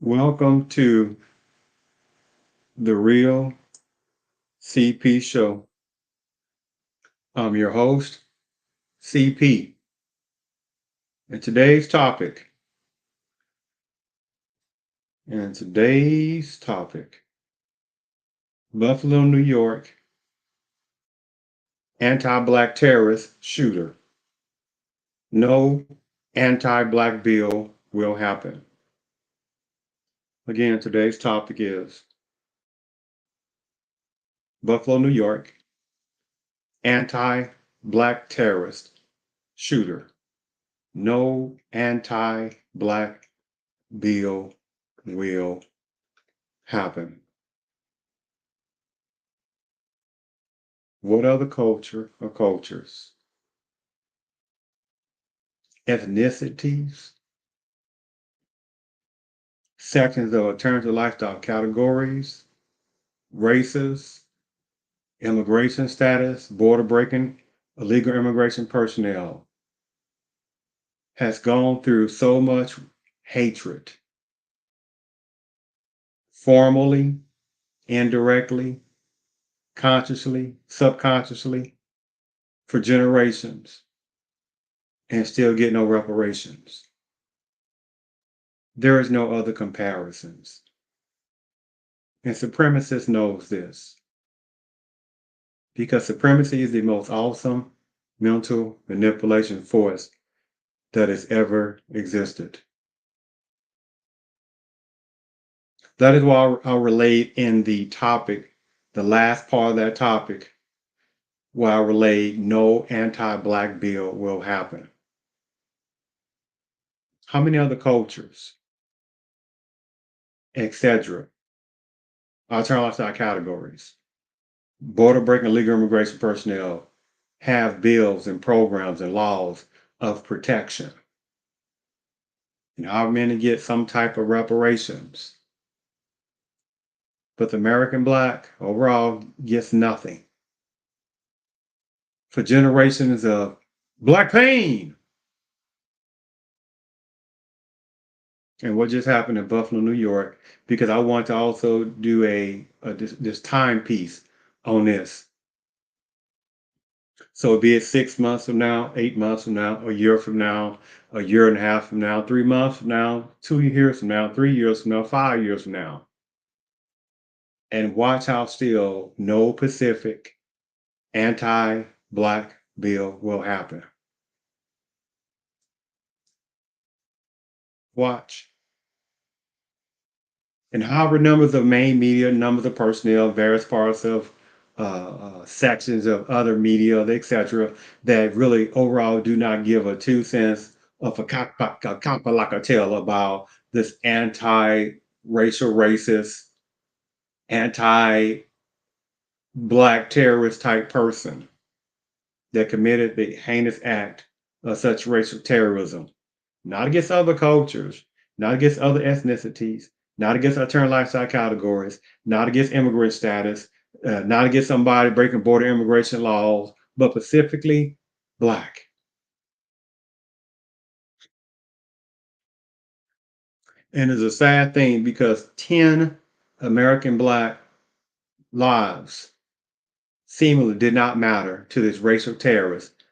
Welcome to the Real CP Show. I'm your host, CP. And today's topic, Buffalo, New York, anti-black terrorist shooter. No anti-black bill will happen. Again, today's topic is Buffalo, New York, anti-black terrorist shooter. No anti-black bill will happen. What other culture or cultures, ethnicities, sections of alternative lifestyle categories, races, immigration status, border breaking, illegal immigration personnel has gone through so much hatred, formally, indirectly, consciously, subconsciously, for generations, and still get no reparations. There is no other comparisons. And supremacist knows this. Because supremacy is the most awesome mental manipulation force that has ever existed. That is why I'll relate in the topic, the last part of that topic, where I relate no anti-black bill will happen. How many other cultures, etc., alternative lifestyle categories, border breaking illegal immigration personnel have bills and programs and laws of protection? And how many get some type of reparations? But the American black overall gets nothing. For generations of black pain. And what just happened in Buffalo, New York, because I want to also do this timepiece on this. So be it 6 months from now, 8 months from now, a year from now, a year and a half from now, 3 months from now, 2 years from now, 3 years from now, 5 years from now. And watch how still no Pacific anti-black bill will happen. Watch. And however numbers of main media, numbers of personnel, various parts of sections of other media, etc., that really overall do not give a 2 cents of a kapalakatel about this anti-racial, racist, anti-black terrorist type person that committed the heinous act of such racial terrorism. Not against other cultures, not against other ethnicities, not against alternative lifestyle categories, not against immigrant status, not against somebody breaking border immigration laws, but specifically black. And it's a sad thing because 10 American black lives seemingly did not matter to this racial terrorist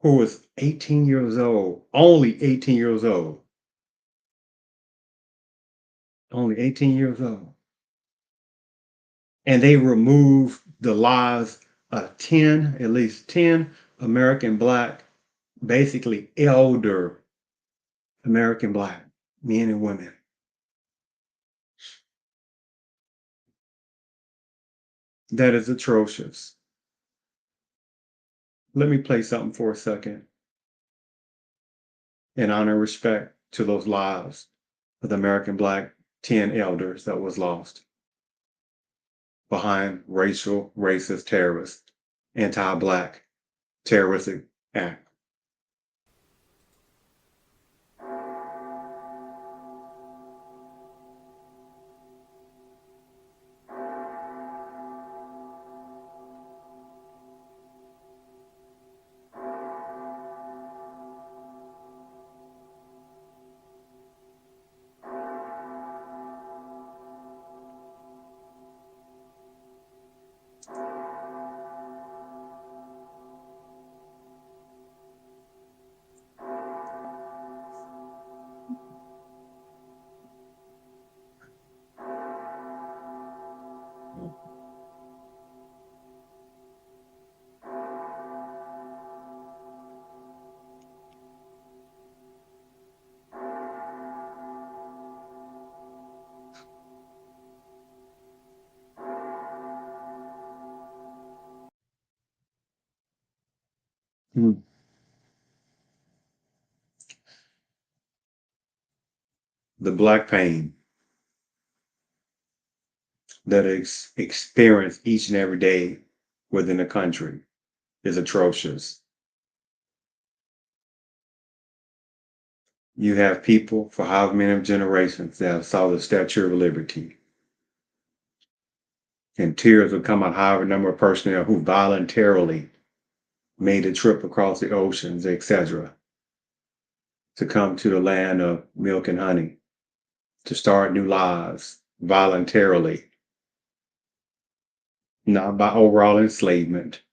who was 18 years old, only 18 years old. Only 18 years old. And they removed the lives of 10, at least 10 American black, basically elder American black men and women. That is atrocious. Let me play something for a second in honor and respect to those lives of the American black 10 elders that was lost behind racial, racist, terrorist, anti-black terroristic act. Mm. The black pain that is experienced each and every day within the country is atrocious. You have people for however many generations that have saw the Statue of Liberty, and tears will come out however number of personnel who voluntarily made the trip across the oceans, etc., to come to the land of milk and honey, to start new lives voluntarily, not by overall enslavement,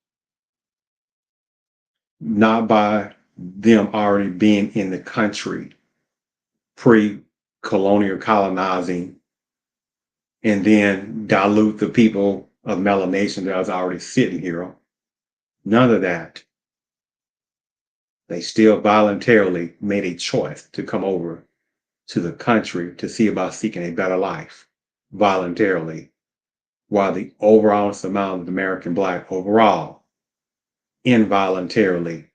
not by them already being in the country pre-colonial colonizing and then dilute the people of melanation that was already sitting here. None of that. They still voluntarily made a choice to come over to the country to see about seeking a better life voluntarily, while the overall amount of the American Black overall involuntarily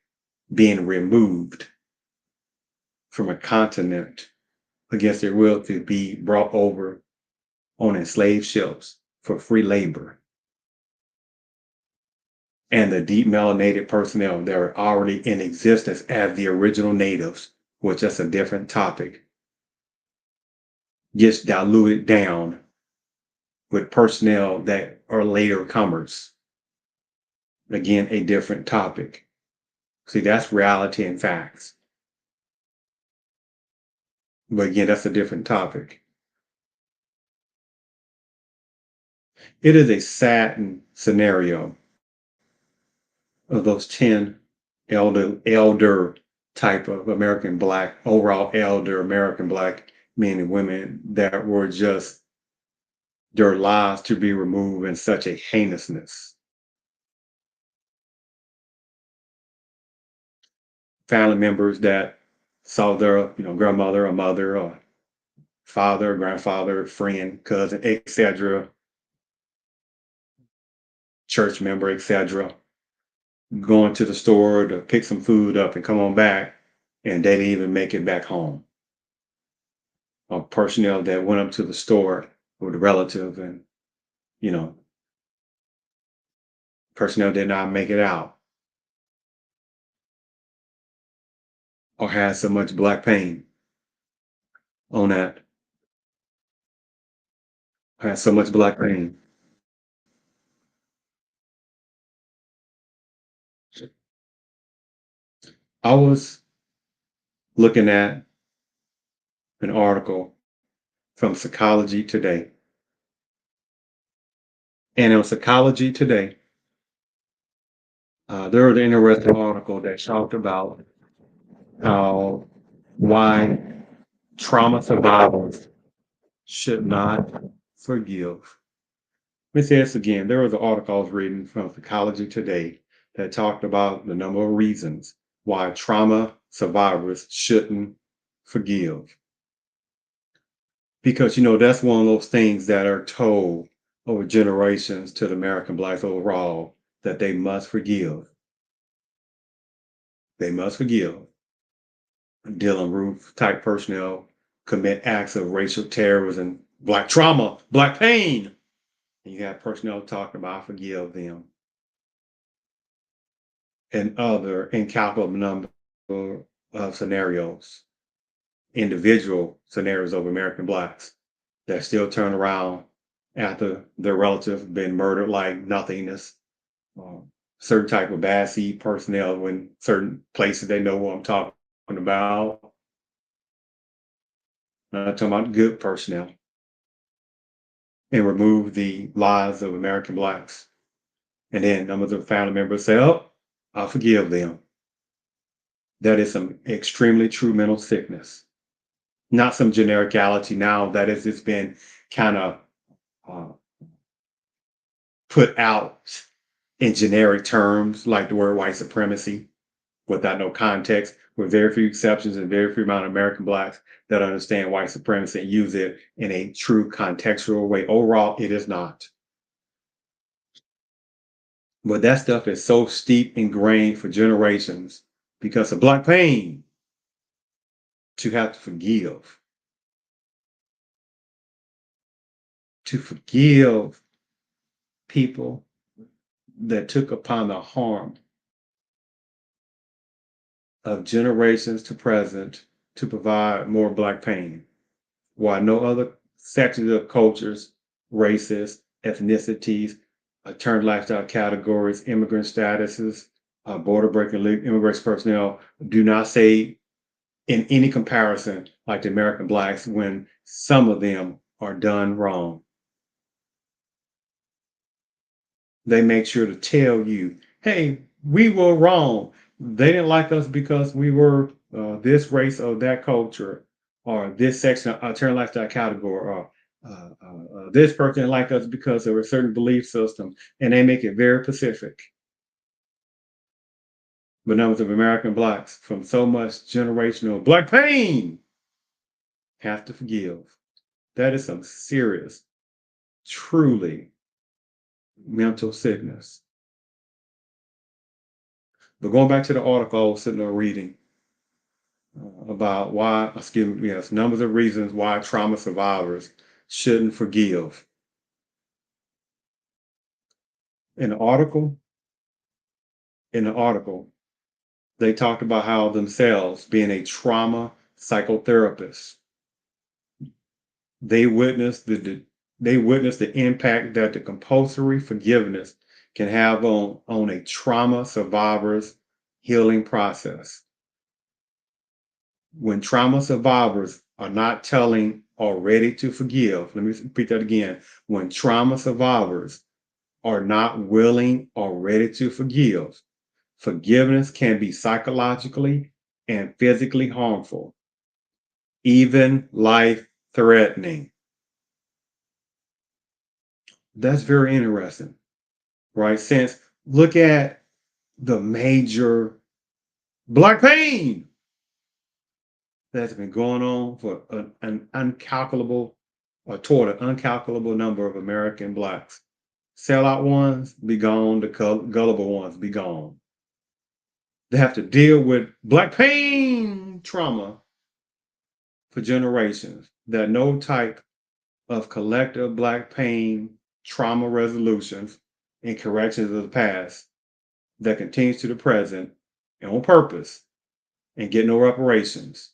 being removed from a continent against their will to be brought over on enslaved ships for free labor. And the deep melanated personnel that are already in existence as the original natives, which is a different topic, gets diluted down with personnel that are later comers. Again, a different topic. See, that's reality and facts. But again, that's a different topic. It is a saddened scenario of those 10 elder type of American Black, overall elder American Black men and women that were just their lives to be removed in such a heinousness. Family members that saw their, grandmother or mother or father, grandfather, friend, cousin, etc., church member, etc., going to the store to pick some food up and come on back, and they didn't even make it back home. Or personnel that went up to the store with a relative and, you know, personnel did not make it out or had so much black pain on that, had so much black pain. I was looking at an article from Psychology Today. And on Psychology Today, there was an interesting article that talked about how why trauma survivors should not forgive. Let me say this again. There was an article I was reading from Psychology Today that talked about the number of reasons why trauma survivors shouldn't forgive. Because, that's one of those things that are told over generations to the American Blacks overall that they must forgive. They must forgive. Dylan Roof type personnel commit acts of racial terrorism, black trauma, black pain. And you have personnel talking about forgive them. And other incalculable number of scenarios, individual scenarios of American Blacks that still turn around after their relative been murdered like nothingness. Certain type of bad seed personnel when certain places they know what I'm talking about. I'm talking about good personnel and remove the lives of American Blacks. And then some of the family members say, oh, I'll forgive them. That is some extremely true mental sickness, not some genericality now that has just been kind of put out in generic terms like the word white supremacy without no context, with very few exceptions and very few amount of American blacks that understand white supremacy and use it in a true contextual way. Overall, it is not. But that stuff is so steep ingrained for generations because of black pain to have to forgive. To forgive people that took upon the harm of generations to present to provide more black pain, while no other sections of cultures, races, ethnicities, turned lifestyle categories, immigrant statuses, border breaking immigration personnel do not say in any comparison like the American blacks when some of them are done wrong. They make sure to tell you, hey, we were wrong. They didn't like us because we were this race or that culture or this section of alternative lifestyle category or this person didn't like us because of a certain belief system. And they make it very specific. But numbers of American blacks from so much generational black pain have to forgive. That is some serious, truly mental sickness. But going back to the article I was sitting there reading about why, excuse me, yes, numbers of reasons why trauma survivors shouldn't forgive. In the article, they talked about how themselves being a trauma psychotherapist, they witnessed the impact that the compulsory forgiveness can have on a trauma survivor's healing process. When trauma survivors are not telling or ready to forgive, let me repeat that again. When trauma survivors are not willing or ready to forgive, forgiveness can be psychologically and physically harmful, even life threatening. That's very interesting, right? Since look at the major black pain that's been going on for an uncalculable or toward an uncalculable number of American blacks. Sellout ones, be gone. The gullible ones, be gone. They have to deal with black pain trauma for generations that no type of collective black pain trauma resolutions and corrections of the past that continues to the present and on purpose and get no reparations.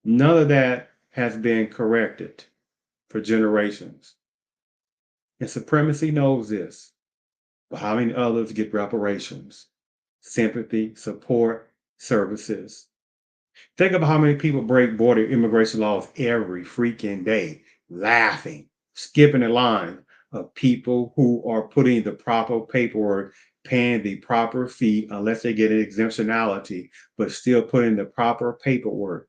None of that has been corrected for generations. And supremacy knows this. But how many others get reparations, sympathy, support, services? Think about how many people break border immigration laws every freaking day, laughing, skipping the line of people who are putting the proper paperwork, paying the proper fee, unless they get an exemptionality, but still putting the proper paperwork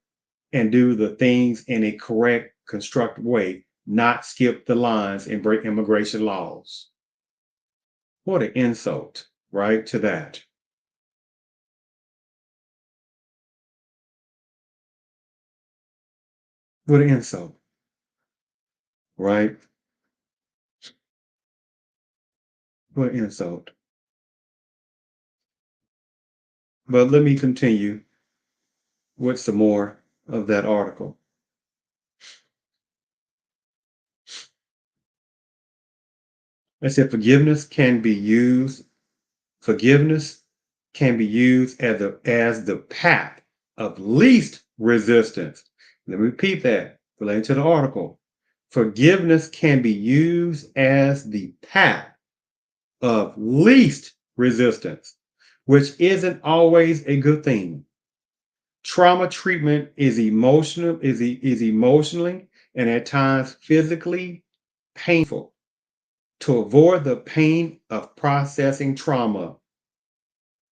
and do the things in a correct, constructive way, not skip the lines and break immigration laws. What an insult, right, to that. What an insult, right? What an insult. But let me continue with some more of that article. I said forgiveness can be used as the path of least resistance. Let me repeat that relating to the article. Forgiveness can be used as the path of least resistance, which isn't always a good thing. Trauma treatment is emotionally and at times physically painful. To avoid the pain of processing trauma,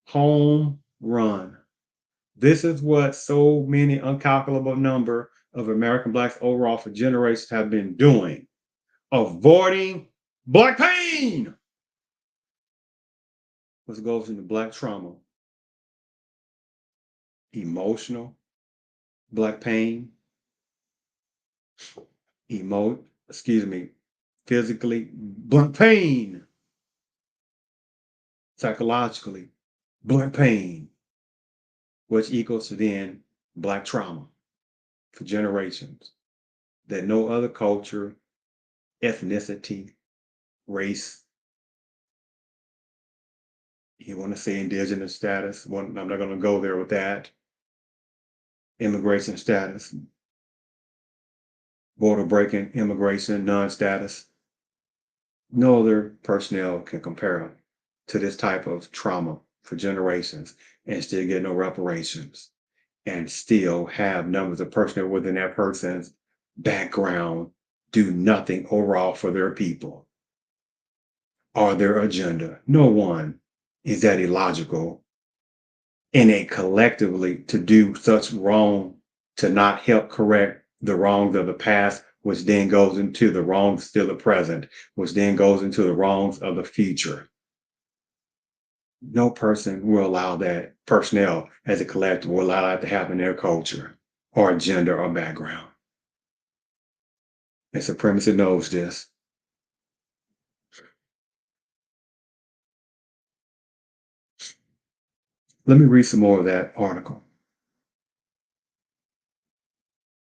home run. This is what so many uncalculable number of American blacks overall for generations have been doing. Avoiding Black pain. What goes into black trauma? Emotional, black pain, physically, black pain, psychologically, black pain, which equals to then black trauma for generations that no other culture, ethnicity, race, you want to say indigenous status, I'm not going to go there with that, immigration status, border breaking, immigration, non-status. No other personnel can compare to this type of trauma for generations and still get no reparations and still have numbers of personnel within that person's background do nothing overall for their people or their agenda. No one is that illogical innate collectively to do such wrong, to not help correct the wrongs of the past, which then goes into the wrongs still the present, which then goes into the wrongs of the future. No person will allow that, personnel as a collective will allow that to happen in their culture or gender or background. And supremacy knows this. Let me read some more of that article.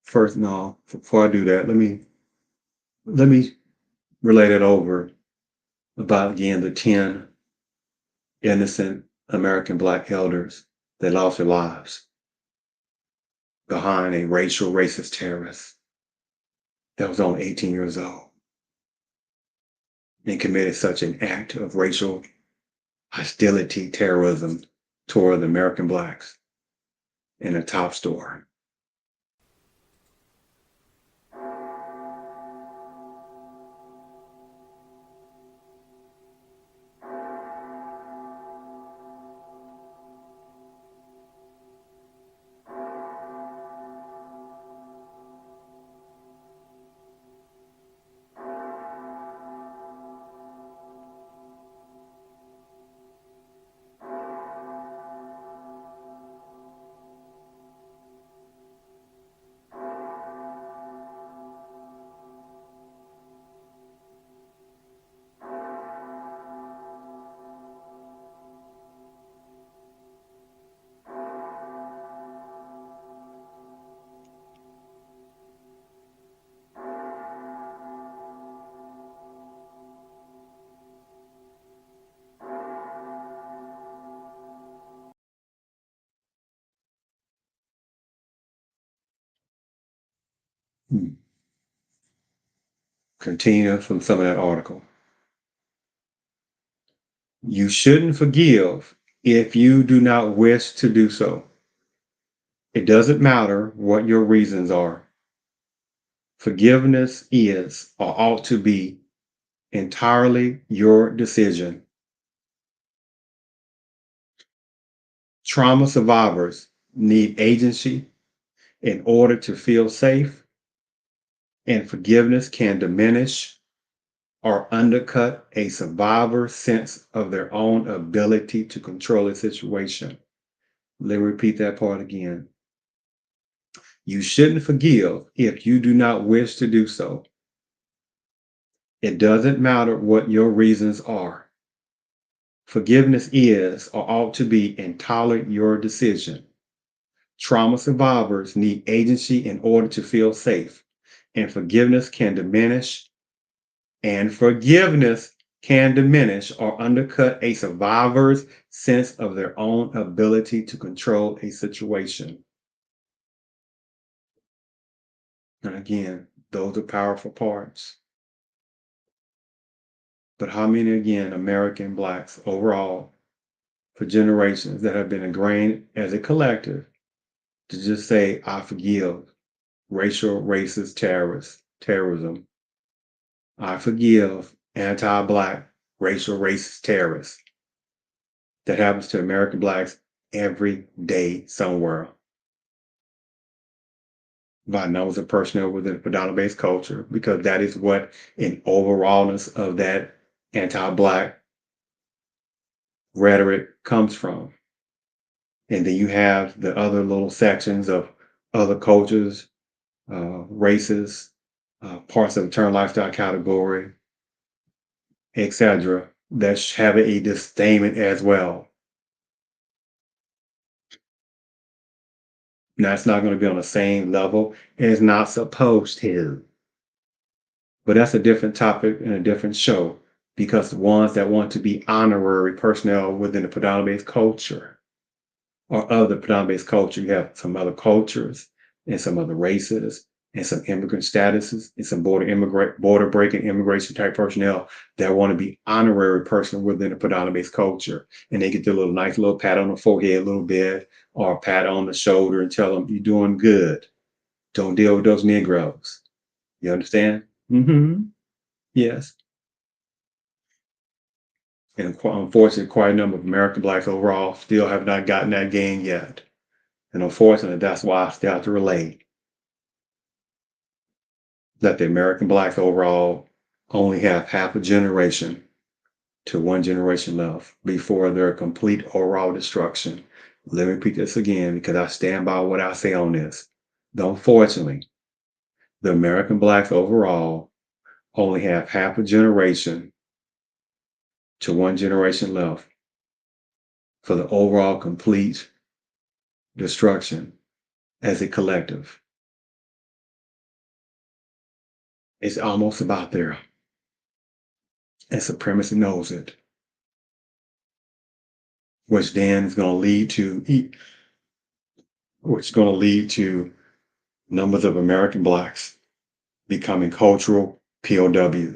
First, no, before I do that, let me relate it over about again the 10 innocent American Black elders that lost their lives behind a racist terrorist that was only 18 years old and committed such an act of racial hostility, terrorism toward the American Blacks in a top story. Continue from some of that article. You shouldn't forgive if you do not wish to do so. It doesn't matter what your reasons are. Forgiveness is or ought to be entirely your decision. Trauma survivors need agency in order to feel safe, and forgiveness can diminish or undercut a survivor's sense of their own ability to control a situation. Let me repeat that part again. You shouldn't forgive if you do not wish to do so. It doesn't matter what your reasons are. Forgiveness is or ought to be entirely your decision. Trauma survivors need agency in order to feel safe, and forgiveness can diminish or undercut a survivor's sense of their own ability to control a situation. And again, those are powerful parts. But how many, again, American Blacks overall, for generations, that have been ingrained as a collective to just say, I forgive racial, racist terrorism. I forgive anti-Black, racial, racist terrorists. That happens to American Blacks every day somewhere. By numbers of personnel within the predominant based culture, because that is what an overallness of that anti-Black rhetoric comes from. And then you have the other little sections of other cultures, races, parts of the term lifestyle category, etc., that have a disdainment as well. Now, it's not going to be on the same level. It's not supposed to. But that's a different topic and a different show because the ones that want to be honorary personnel within the predominant culture or other predominant culture, you have some other cultures and some other races and some immigrant statuses and some border breaking immigration type personnel that want to be honorary personnel within the predominant culture. And they get their little nice little pat on the forehead a little bit or a pat on the shoulder and tell them, you're doing good. Don't deal with those Negroes. You understand? Mm-hmm. Yes. And unfortunately, quite a number of American Blacks overall still have not gotten that gain yet. And unfortunately, that's why I still have to relate that the American Blacks overall only have half a generation to one generation left before their complete overall destruction. Let me repeat this again because I stand by what I say on this. Though unfortunately, the American Blacks overall only have half a generation to one generation left for the overall complete destruction as a collective. It's almost about there. And supremacy knows it, which then is going to lead to numbers of American Blacks becoming cultural POWs.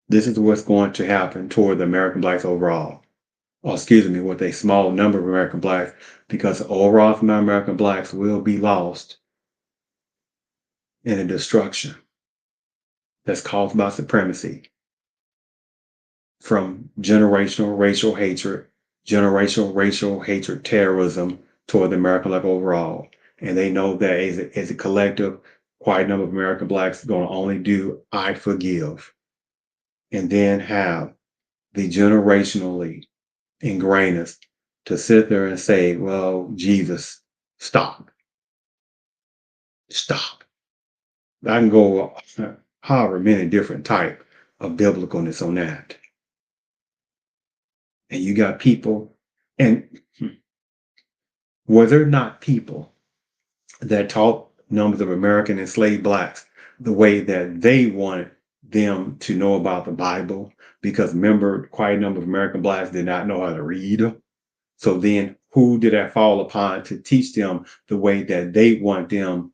This is what's going to happen toward the American Blacks overall. Or excuse me, with a small number of American Blacks, because the overall amount of American Blacks will be lost in a destruction that's caused by supremacy from generational racial hatred, terrorism toward the American Black overall. And they know that as a collective, quite a number of American Blacks are going to only do I forgive. And then have the generationally ingrained to sit there and say, well, Jesus, stop. Stop. I can go however many different type of biblicalness on that. And you got people, and were there not people that taught numbers of American enslaved Blacks the way that they wanted them to know about the Bible? Because remember, quite a number of American Blacks did not know how to read. So then who did that fall upon to teach them the way that they want them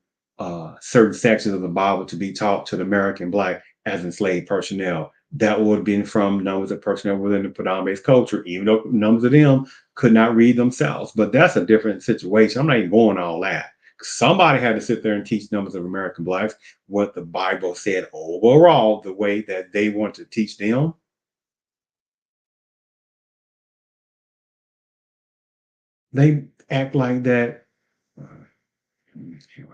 certain sections of the Bible to be taught to the American Black as enslaved personnel? That would have been from numbers of personnel within the predominant culture, even though numbers of them could not read themselves. But that's a different situation. I'm not even going all that. Somebody had to sit there and teach numbers of American Blacks what the Bible said overall, the way that they want to teach them. They act like that. Anyway, you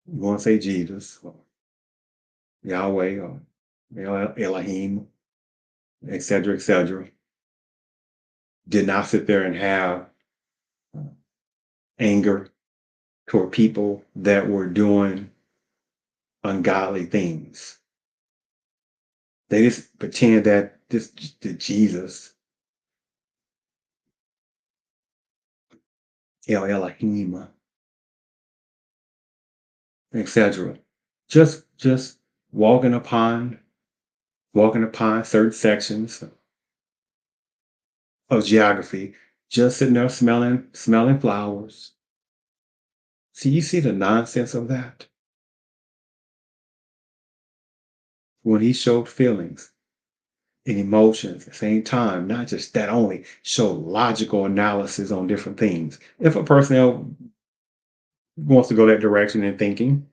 want to say Jesus, or Yahweh, or Elohim, etc., did not sit there and have anger toward people that were doing ungodly things. They just pretend that this the Jesus, Elohim, etc. Just walking upon certain sections of geography, just sitting there smelling flowers. See, you see the nonsense of that? When he showed feelings and emotions at the same time, not just that only, show logical analysis on different things. If a person wants to go that direction in thinking,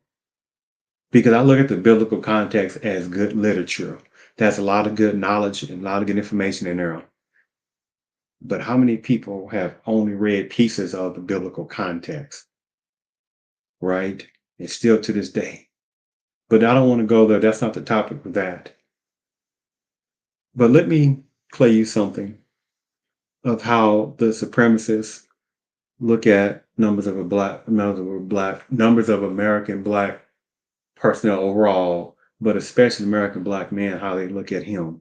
because I look at the biblical context as good literature. That's a lot of good knowledge and a lot of good information in there. But how many people have only read pieces of the biblical context, right? And still to this day. But I don't want to go there. That's not the topic of that. But let me play you something of how the supremacists look at numbers of American black personnel overall, but especially American black men, how they look at him.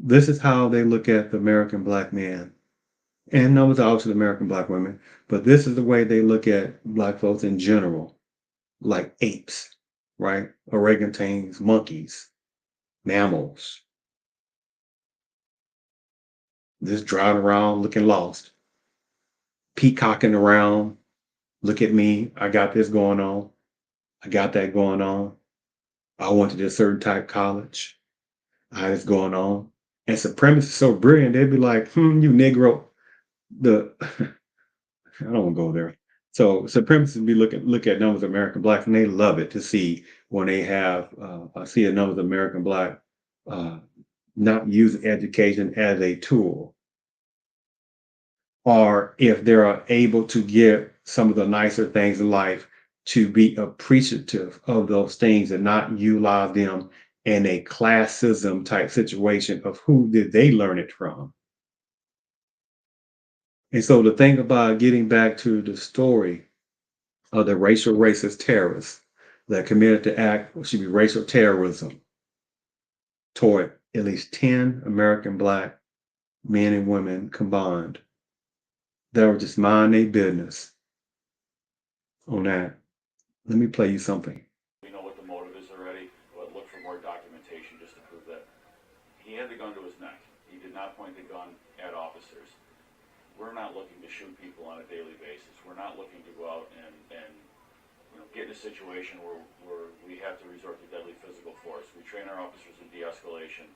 This is how they look at the American black man. And numbers obviously the American black women, but this is the way they look at black folks in general, like apes, right? Orangutans, monkeys, mammals, just driving around looking lost, peacocking around. Look at me. I got this going on. I got that going on. I went to this certain type college. I had this going on. And supremacists is so brilliant, they'd be like, you Negro. The I don't want to go there. So supremacists be look at numbers of American blacks, and they love it to see when they have see a numbers of American black uh, not use education as a tool, or if they are able to get some of the nicer things in life, to be appreciative of those things and not utilize them in a classism type situation of who did they learn it from. And so the thing about getting back to the story of the racial racist terrorists that committed the act, which should be racial terrorism, toward at least 10 American black men and women combined that were just mind their business on that. Let me play you something. We know what the motive is already, but look for more documentation just to prove that he had the gun to his neck. He did not point the gun at officers. We're not looking to shoot people on a daily basis. We're not looking to go out and get in a situation where we have to resort to deadly physical force. We train our officers in de-escalation.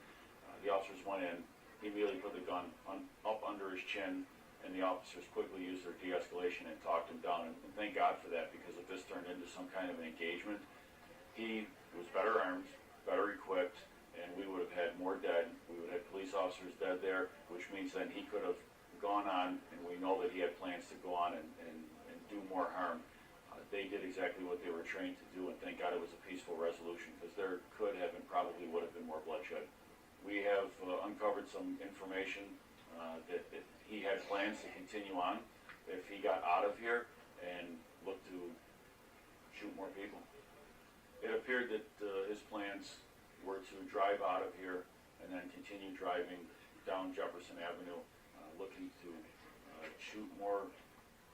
The officers went in, he immediately put the gun up under his chin, and the officers quickly used their de-escalation and talked him down. And thank God for that, because if this turned into some kind of an engagement, he was better armed, better equipped, and we would have had more dead. We would have had police officers dead there, which means then he could have gone on, and we know that he had plans to go on and do more harm. They did exactly what they were trained to do, and thank God it was a peaceful resolution, because there could have and probably would have been more bloodshed. We have uncovered some information that he had plans to continue on if he got out of here and looked to shoot more people. It appeared that his plans were to drive out of here and then continue driving down Jefferson Avenue, looking to shoot more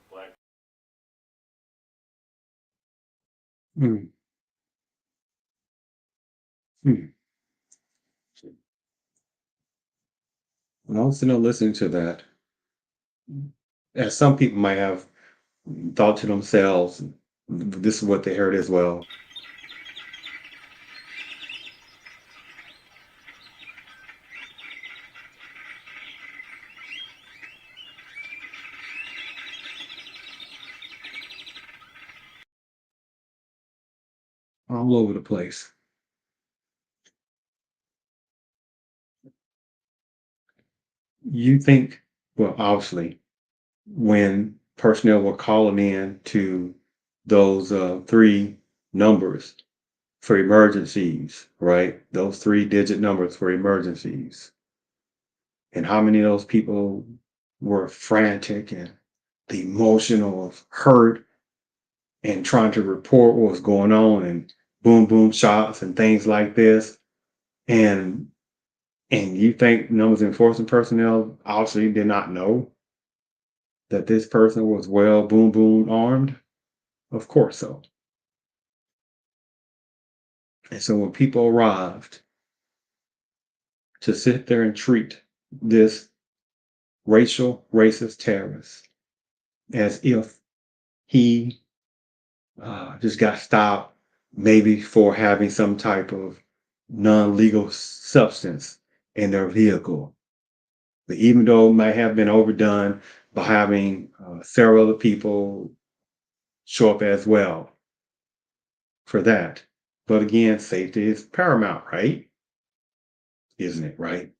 black. Hmm. Hmm. When I was sitting there listening to that, as some people might have thought to themselves, this is what they heard as well. All over the place. You think, well, obviously, when personnel were calling in to those three numbers for emergencies, right? Those 3-digit numbers for emergencies. And how many of those people were frantic and the emotional of hurt and trying to report what was going on, and boom, boom shots and things like this. And you think numbers enforcement personnel obviously did not know that this person was well boom boom armed? Of course so. And so when people arrived to sit there and treat this racial racist terrorist as if he just got stopped maybe for having some type of non-legal substance in their vehicle. But even though it might have been overdone by having several other people show up as well for that, But again, safety is paramount, right? Isn't it, right?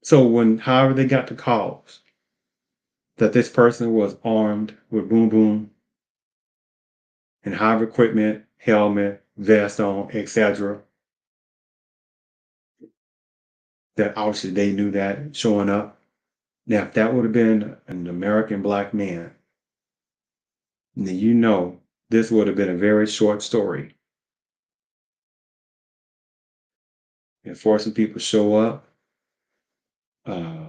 So when, however, they got the calls that this person was armed with boom boom and however equipment, helmet, vest on, etc., that obviously they knew that showing up. Now, if that would have been an American black man, then you know this would have been a very short story. Enforcing people show up, uh,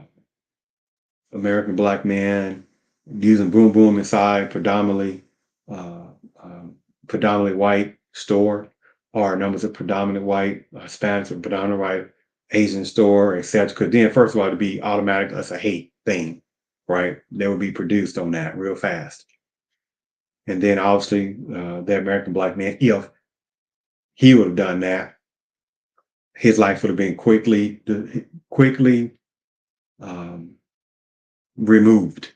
American black man using boom boom inside uh, um, predominantly white store, or numbers of predominant white, Hispanics or predominant white, Asian store, etc. Because then, first of all, to be automatic, that's a hate thing, right? They would be produced on that real fast. And then obviously, the American black man, if he would have done that, his life would have been quickly um, removed.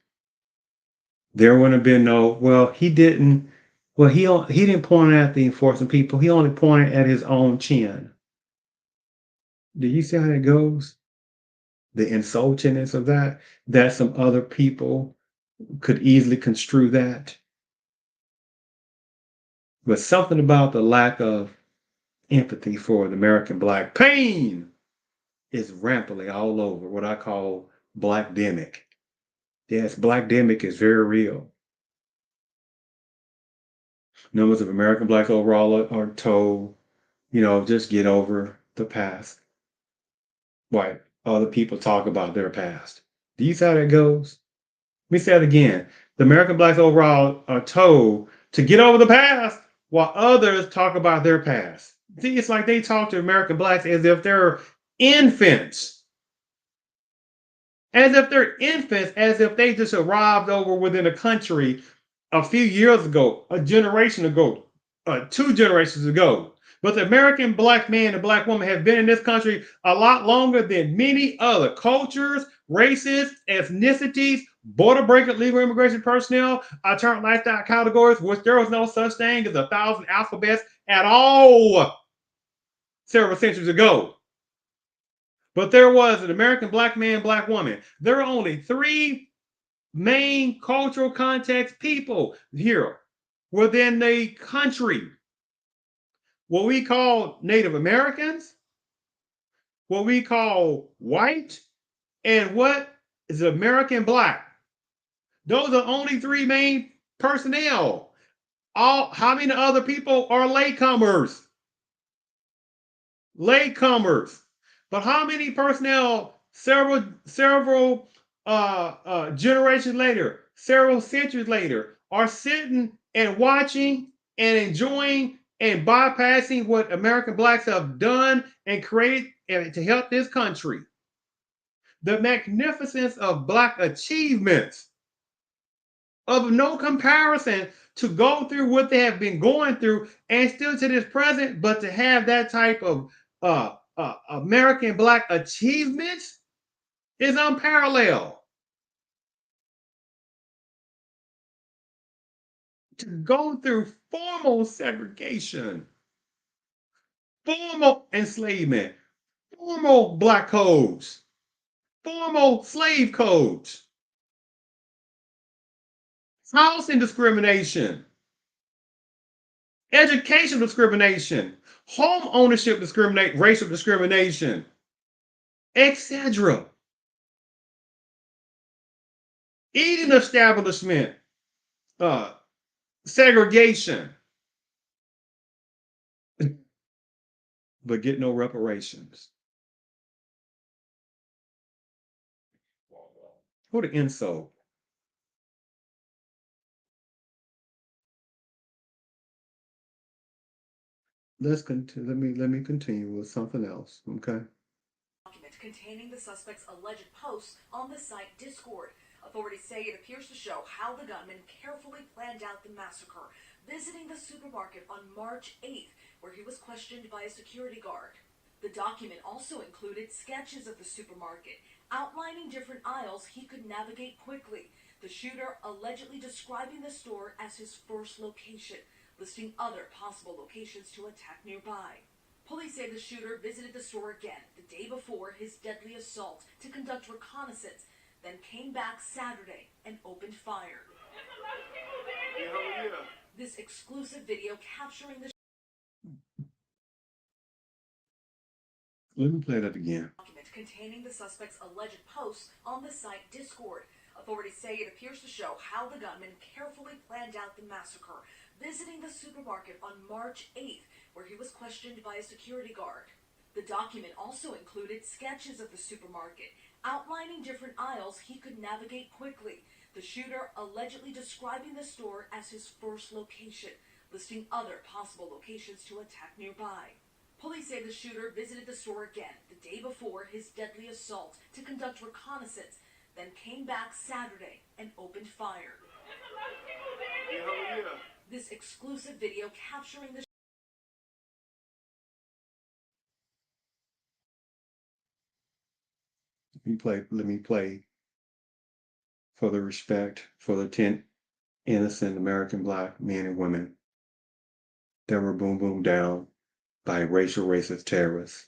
There wouldn't have been no, well, he didn't. Well, he didn't point at the enforcement people. He only pointed at his own chin. Do you see how that goes? The insultingness of that. That some other people could easily construe that. But something about the lack of empathy for the American black pain is rampantly all over what I call blackdemic. Yes, blackdemic is very real. Numbers of American blacks overall are told, just get over the past. While other people talk about their past. Do you see how that goes? Let me say it again. The American blacks overall are told to get over the past while others talk about their past. See, it's like they talk to American blacks as if they're infants. As if they just arrived over within a country a few years ago, a generation ago, 2 generations ago. But the American black man and black woman have been in this country a lot longer than many other cultures, races, ethnicities, border breaker, legal immigration personnel, alternate lifestyle categories, which there was no such thing as 1,000 alphabets at all several centuries ago. But there was an American black man, black woman. There are only three main cultural context people here within the country. What we call Native Americans, what we call white, and what is American black. Those are only three main personnel. How many other people are latecomers? Latecomers. But how many personnel several generations later, several centuries later, are sitting and watching and enjoying and bypassing what American blacks have done and created to help this country? The magnificence of black achievements of no comparison to go through what they have been going through and still to this present, but to have that type of American black achievements is unparalleled. To go through formal segregation, formal enslavement, formal black codes, formal slave codes, housing discrimination, education discrimination, home ownership discrimination, racial discrimination, etc. Eating establishment, uh, segregation, but get no reparations. What an insult. Let me continue with something else. Okay. Document containing the suspect's alleged posts on the site Discord. Authorities say it appears to show how the gunman carefully planned out the massacre, visiting the supermarket on March 8th, where he was questioned by a security guard. The document also included sketches of the supermarket, outlining different aisles he could navigate quickly. The shooter allegedly describing the store as his first location, listing other possible locations to attack nearby. Police say the shooter visited the store again the day before his deadly assault to conduct reconnaissance, then came back Saturday and opened fire. This exclusive video capturing the Let me play that again. document containing the suspect's alleged posts on the site Discord. Authorities say it appears to show how the gunman carefully planned out the massacre, visiting the supermarket on March 8th, where he was questioned by a security guard. The document also included sketches of the supermarket, outlining different aisles he could navigate quickly. The shooter allegedly describing the store as his first location, listing other possible locations to attack nearby. Police say the shooter visited the store again the day before his deadly assault to conduct reconnaissance, then came back Saturday and opened fire. This exclusive video capturing the Let me play for the respect for the 10 innocent American Black men and women that were boom boom down by racial racist terrorists.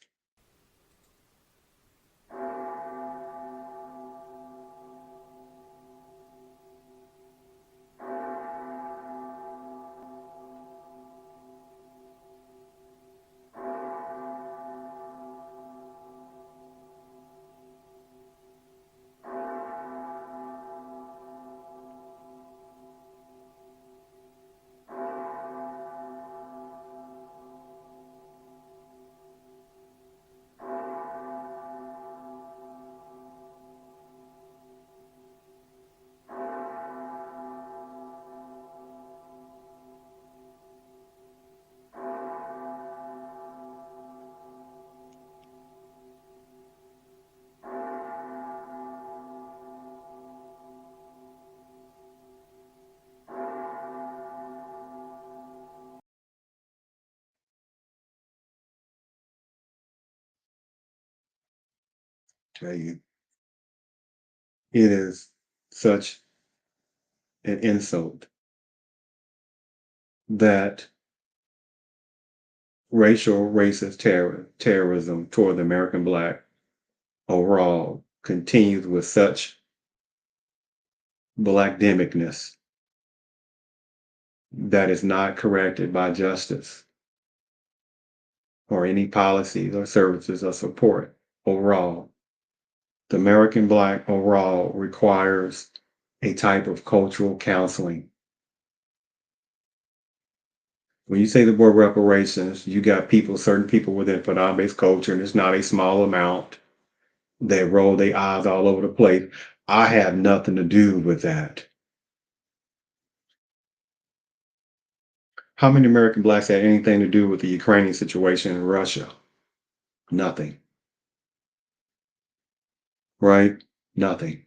Tell you, it is such an insult that racial racist terrorism toward the American Black overall continues with such blackdemicness that is not corrected by justice or any policies or services or support overall. The American Black overall requires a type of cultural counseling. When you say the word reparations, you got people, certain people within Padam-based culture, and it's not a small amount, that roll their eyes all over the place. I have nothing to do with that. How many American Blacks had anything to do with the Ukrainian situation in Russia? Nothing. Right? Nothing.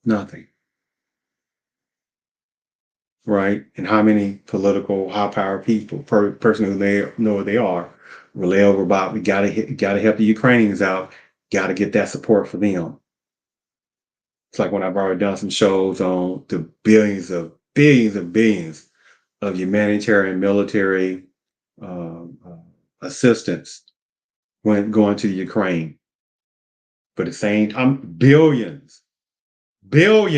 Nothing. Right? And how many political high-powered people, person who they know what they are, relay over about we gotta help the Ukrainians out, gotta get that support for them. It's like when I've already done some shows on the billions of humanitarian military assistance when going to Ukraine. But at the same time, billions. But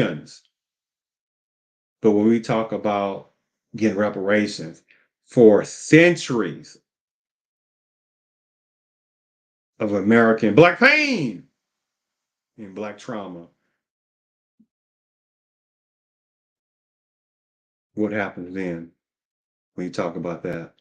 when we talk about getting reparations for centuries of American Black pain and Black trauma, what happens then when you talk about that?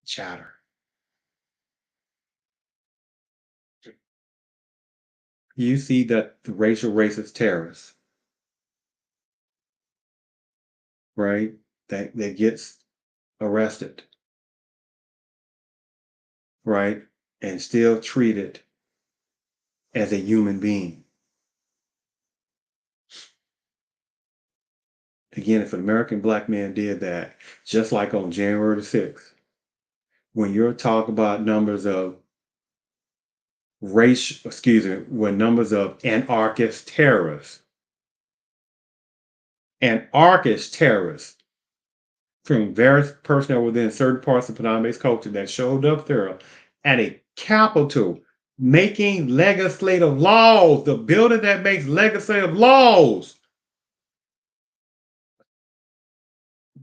Chatter. You see that the racial racist terrorists, right, that gets arrested, right, and still treated as a human being. Again, if an American black man did that, just like on January the 6th, when you're talking about numbers of when numbers of anarchist terrorists from various personnel within certain parts of Panama-based culture that showed up there at a capital making legislative laws, the building that makes legislative laws.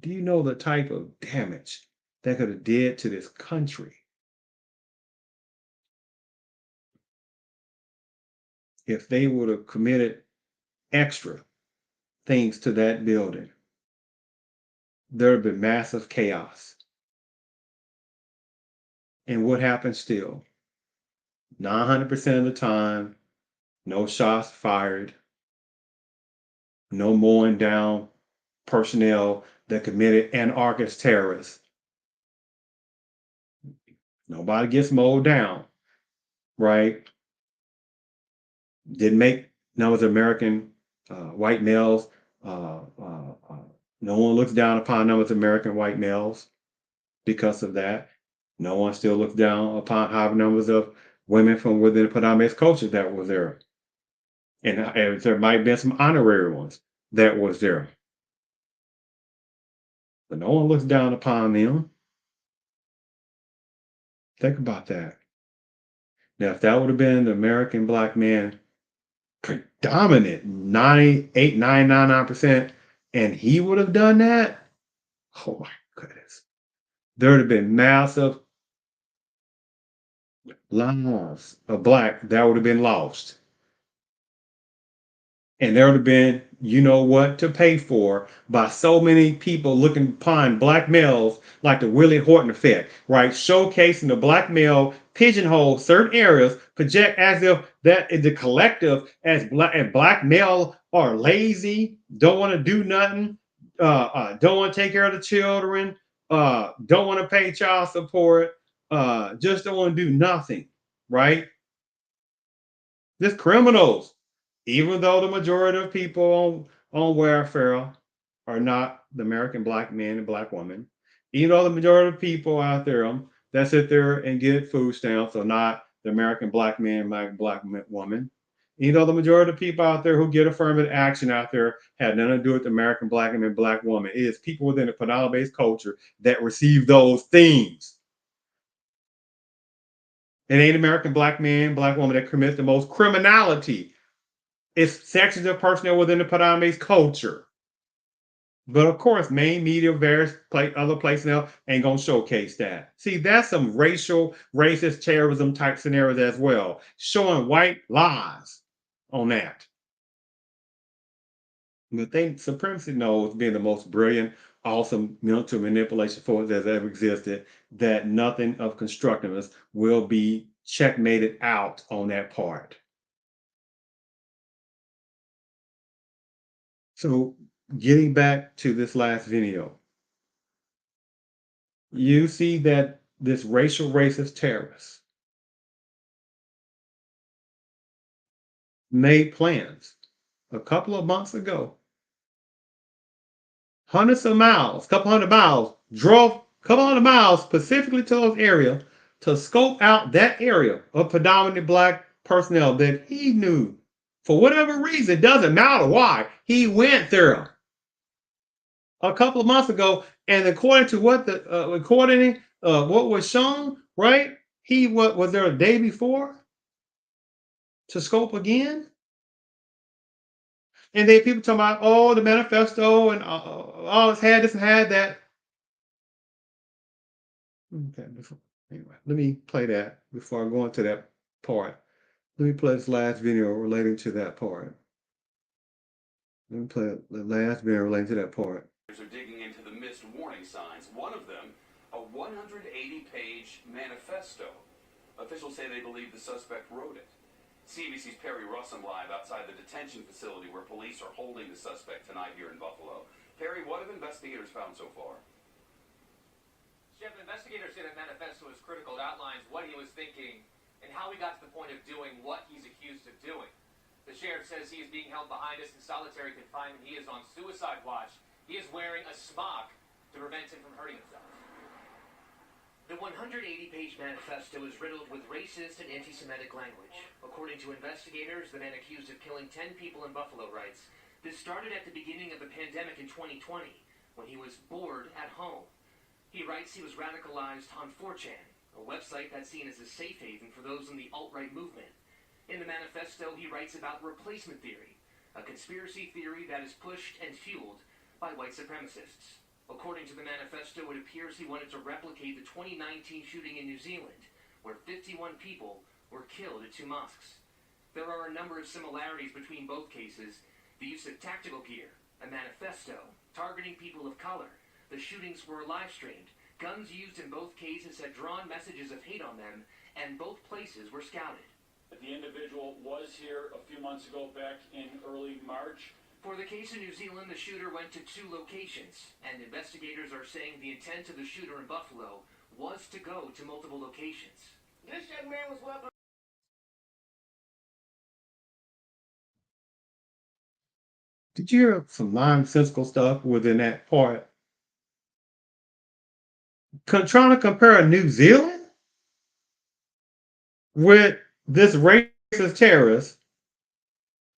Do you know the type of damage that could have did to this country if they would have committed extra things to that building? There would have been massive chaos. And what happens still? 900% of the time, no shots fired, no mowing down personnel that committed anarchist terrorists. Nobody gets mowed down, right? Didn't make numbers of American white males. No one looks down upon numbers of American white males because of that. No one still looks down upon high numbers of women from within the Panama culture that was there. And there might have been some honorary ones that was there. But no one looks down upon them. Think about that. Now, if that would have been the American black man, predominant 98, 99%, and he would have done that, oh my goodness. There would have been massive lives of black that would have been lost. And there would have been, you know what, to pay for by so many people looking upon black males like the Willie Horton effect, right? Showcasing the black male, pigeonhole certain areas, project as if that is the collective as black male are lazy, don't want to do nothing, don't want to take care of the children, don't want to pay child support, just don't want to do nothing, right? Just criminals. Even though the majority of people on welfare are not the American black man and black woman, even though the majority of people out there that sit there and get food stamps are not the American black man and black woman, even though the majority of people out there who get affirmative action out there had nothing to do with the American black man and black woman, it is people within the Panama-based culture that receive those things. It ain't American black man, black woman that commits the most criminality. It's sections of personnel within the Panama-based culture. But of course, main media, various other places now ain't gonna showcase that. See, that's some racist terrorism type scenarios as well, showing white lies on that. But supremacy knows, being the most brilliant, awesome mental manipulation force that's ever existed, that nothing of constructiveness will be checkmated out on that part. So getting back to this last video, you see that this racial racist terrorist made plans a couple of months ago, hundreds of miles, couple hundred miles, drove a couple hundred miles specifically to those areas to scope out that area of predominantly black personnel that he knew for whatever reason, it doesn't matter why, he went there a couple of months ago, and according to what the what was shown, right? He was there a day before to scope again, and then people talking about, oh, the manifesto and all it's had this and had that. Okay, anyway, let me play that before I go into that part. Let me play this last video relating to that part. Let me play the last video relating to that part. Are digging into the missed warning signs. One of them, a 180-page manifesto. Officials say they believe the suspect wrote it. CBC's Perry Russum live outside the detention facility where police are holding the suspect tonight here in Buffalo. Perry, what have investigators found so far? Jeff, investigators say that manifesto is critical. It outlines what he was thinking and and how he got to the point of doing what he's accused of doing. The sheriff says he is being held behind us in solitary confinement. He is on suicide watch. He is wearing a smock to prevent him from hurting himself. The 180-page manifesto is riddled with racist and anti-Semitic language. According to investigators, the man accused of killing 10 people in Buffalo writes, "This started at the beginning of the pandemic in 2020, when he was bored at home." He writes he was radicalized on 4chan, a website that's seen as a safe haven for those in the alt-right movement. In the manifesto, he writes about replacement theory, a conspiracy theory that is pushed and fueled by white supremacists. According to the manifesto, it appears he wanted to replicate the 2019 shooting in New Zealand, where 51 people were killed at 2 mosques. There are a number of similarities between both cases: the use of tactical gear, a manifesto, targeting people of color. The shootings were live-streamed. Guns used in both cases had drawn messages of hate on them, and both places were scouted. The individual was here a few months ago, back in early March. For the case in New Zealand, the shooter went to 2 locations, and investigators are saying the intent of the shooter in Buffalo was to go to multiple locations. This young man was welcome. Did you hear some nonsensical stuff within that part? Trying to compare New Zealand with this racist terrorist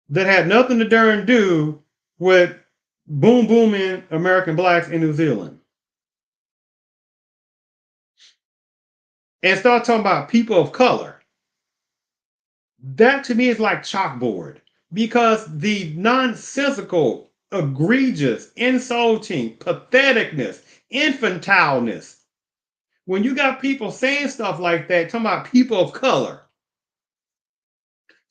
that had nothing to darn do with booming American blacks in New Zealand. And start talking about people of color. That to me is like chalkboard, because the nonsensical, egregious, insulting, patheticness, infantileness, when you got people saying stuff like that, talking about people of color.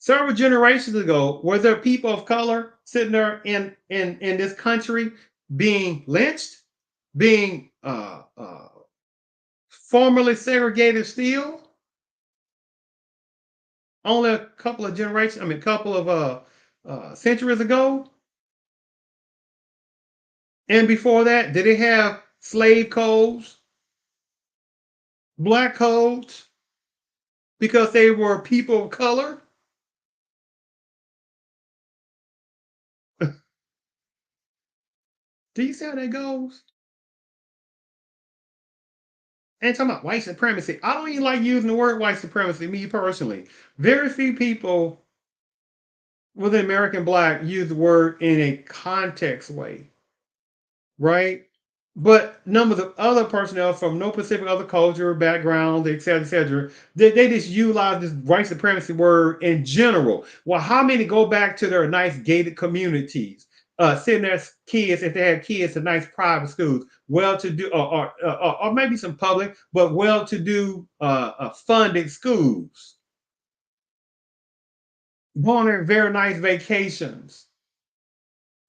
Several generations ago, were there people of color sitting there in this country being lynched, being formerly segregated still? Only a couple of generations, a couple of centuries ago. And before that, did it have slave codes, black codes, because they were people of color? Do you see how that goes? And talking about white supremacy. I don't even like using the word white supremacy, me personally. Very few people within American Black use the word in a context way, right? But numbers of other personnel from no specific other culture, background, etc., they just utilize this white supremacy word in general. Well, how many go back to their nice gated communities, sending their kids, if they have kids, to nice private schools, well-to-do, or maybe some public, but well-to-do funded schools, go on their very nice vacations,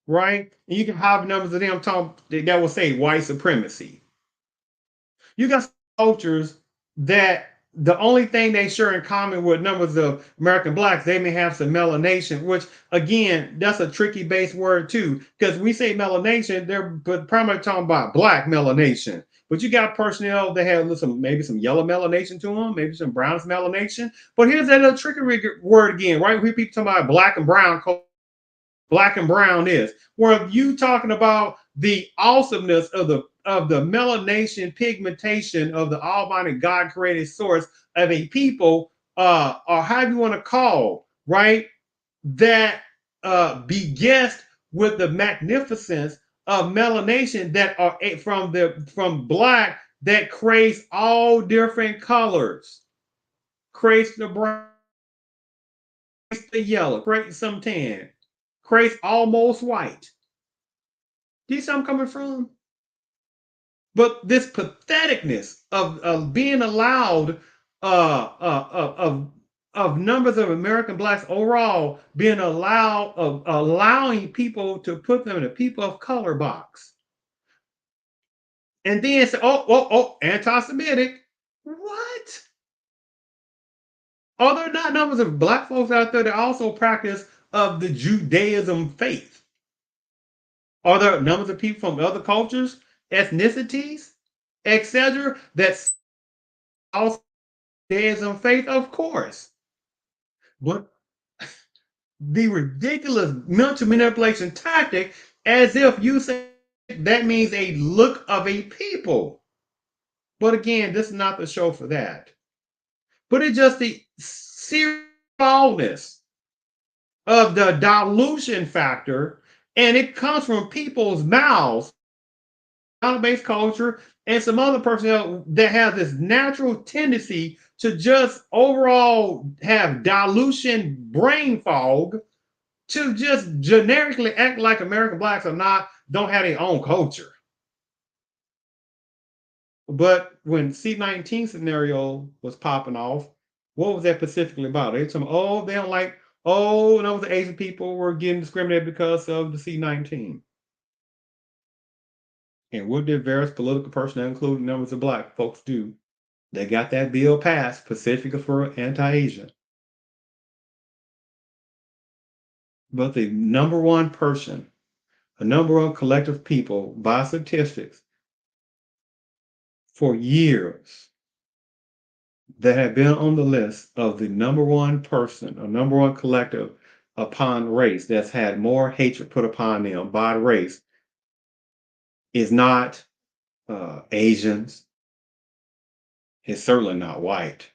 right? And you can have numbers of them talking that will say white supremacy. You got cultures that the only thing they share in common with numbers of American blacks, they may have some melanation, which again, that's a tricky base word too, because we say melanation, they're primarily talking about black melanation. But you got personnel that have maybe some yellow melanation to them, maybe some brown melanation. But here's that little tricky word again, right? We people talking about black and brown. Black and brown is. Where you talking about the awesomeness of the melanation pigmentation of the almighty God created source of a people, or how you want to call, right? That be guessed with the magnificence of melanation that are from black that creates all different colors, creates the brown, creates the yellow, creates some tan, creates almost white. Do you see where I'm coming from? But this patheticness of being allowed of numbers of American blacks overall being allowing people to put them in a people of color box, and then say, anti-Semitic. What? Are there not numbers of black folks out there that also practice of the Judaism faith? Are there numbers of people from other cultures, ethnicities, etc., that also Deism faith, of course. But the ridiculous mental manipulation tactic, as if you say that means a look of a people. But again, this is not the show for that. But it's just the seriousness of the dilution factor, and it comes from people's mouths, based culture, and some other personnel that have this natural tendency to just overall have dilution brain fog, to just generically act like American blacks don't have their own culture. But when C-19 scenario was popping off, what was that specifically about? They told me, oh, they don't like, oh, no, the Asian people were getting discriminated because of the C-19. And what did various political personnel, including numbers of black folks, do? They got that bill passed specifically for anti-Asian. But the number one person, the number one collective people by statistics for years that have been on the list of the number one person or number one collective upon race that's had more hatred put upon them by race is not Asians. It's certainly not white.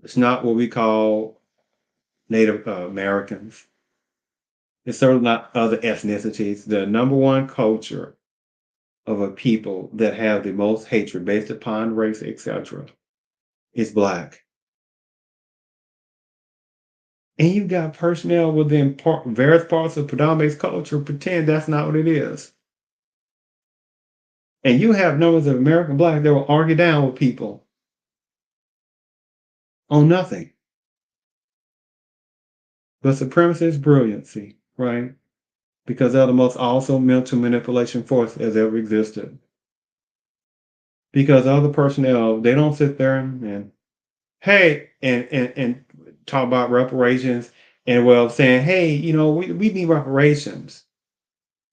It's not what we call Native Americans. It's certainly not other ethnicities. The number one culture of a people that have the most hatred based upon race, etc., is black. And you got personnel within various parts of predominant culture pretend that's not what it is. And you have numbers of American blacks that will argue down with people on nothing but supremacist brilliancy, right? Because they're the most awesome mental manipulation force has ever existed. Because other personnel, they don't sit there and hey, and talk about reparations and saying, hey, we need reparations.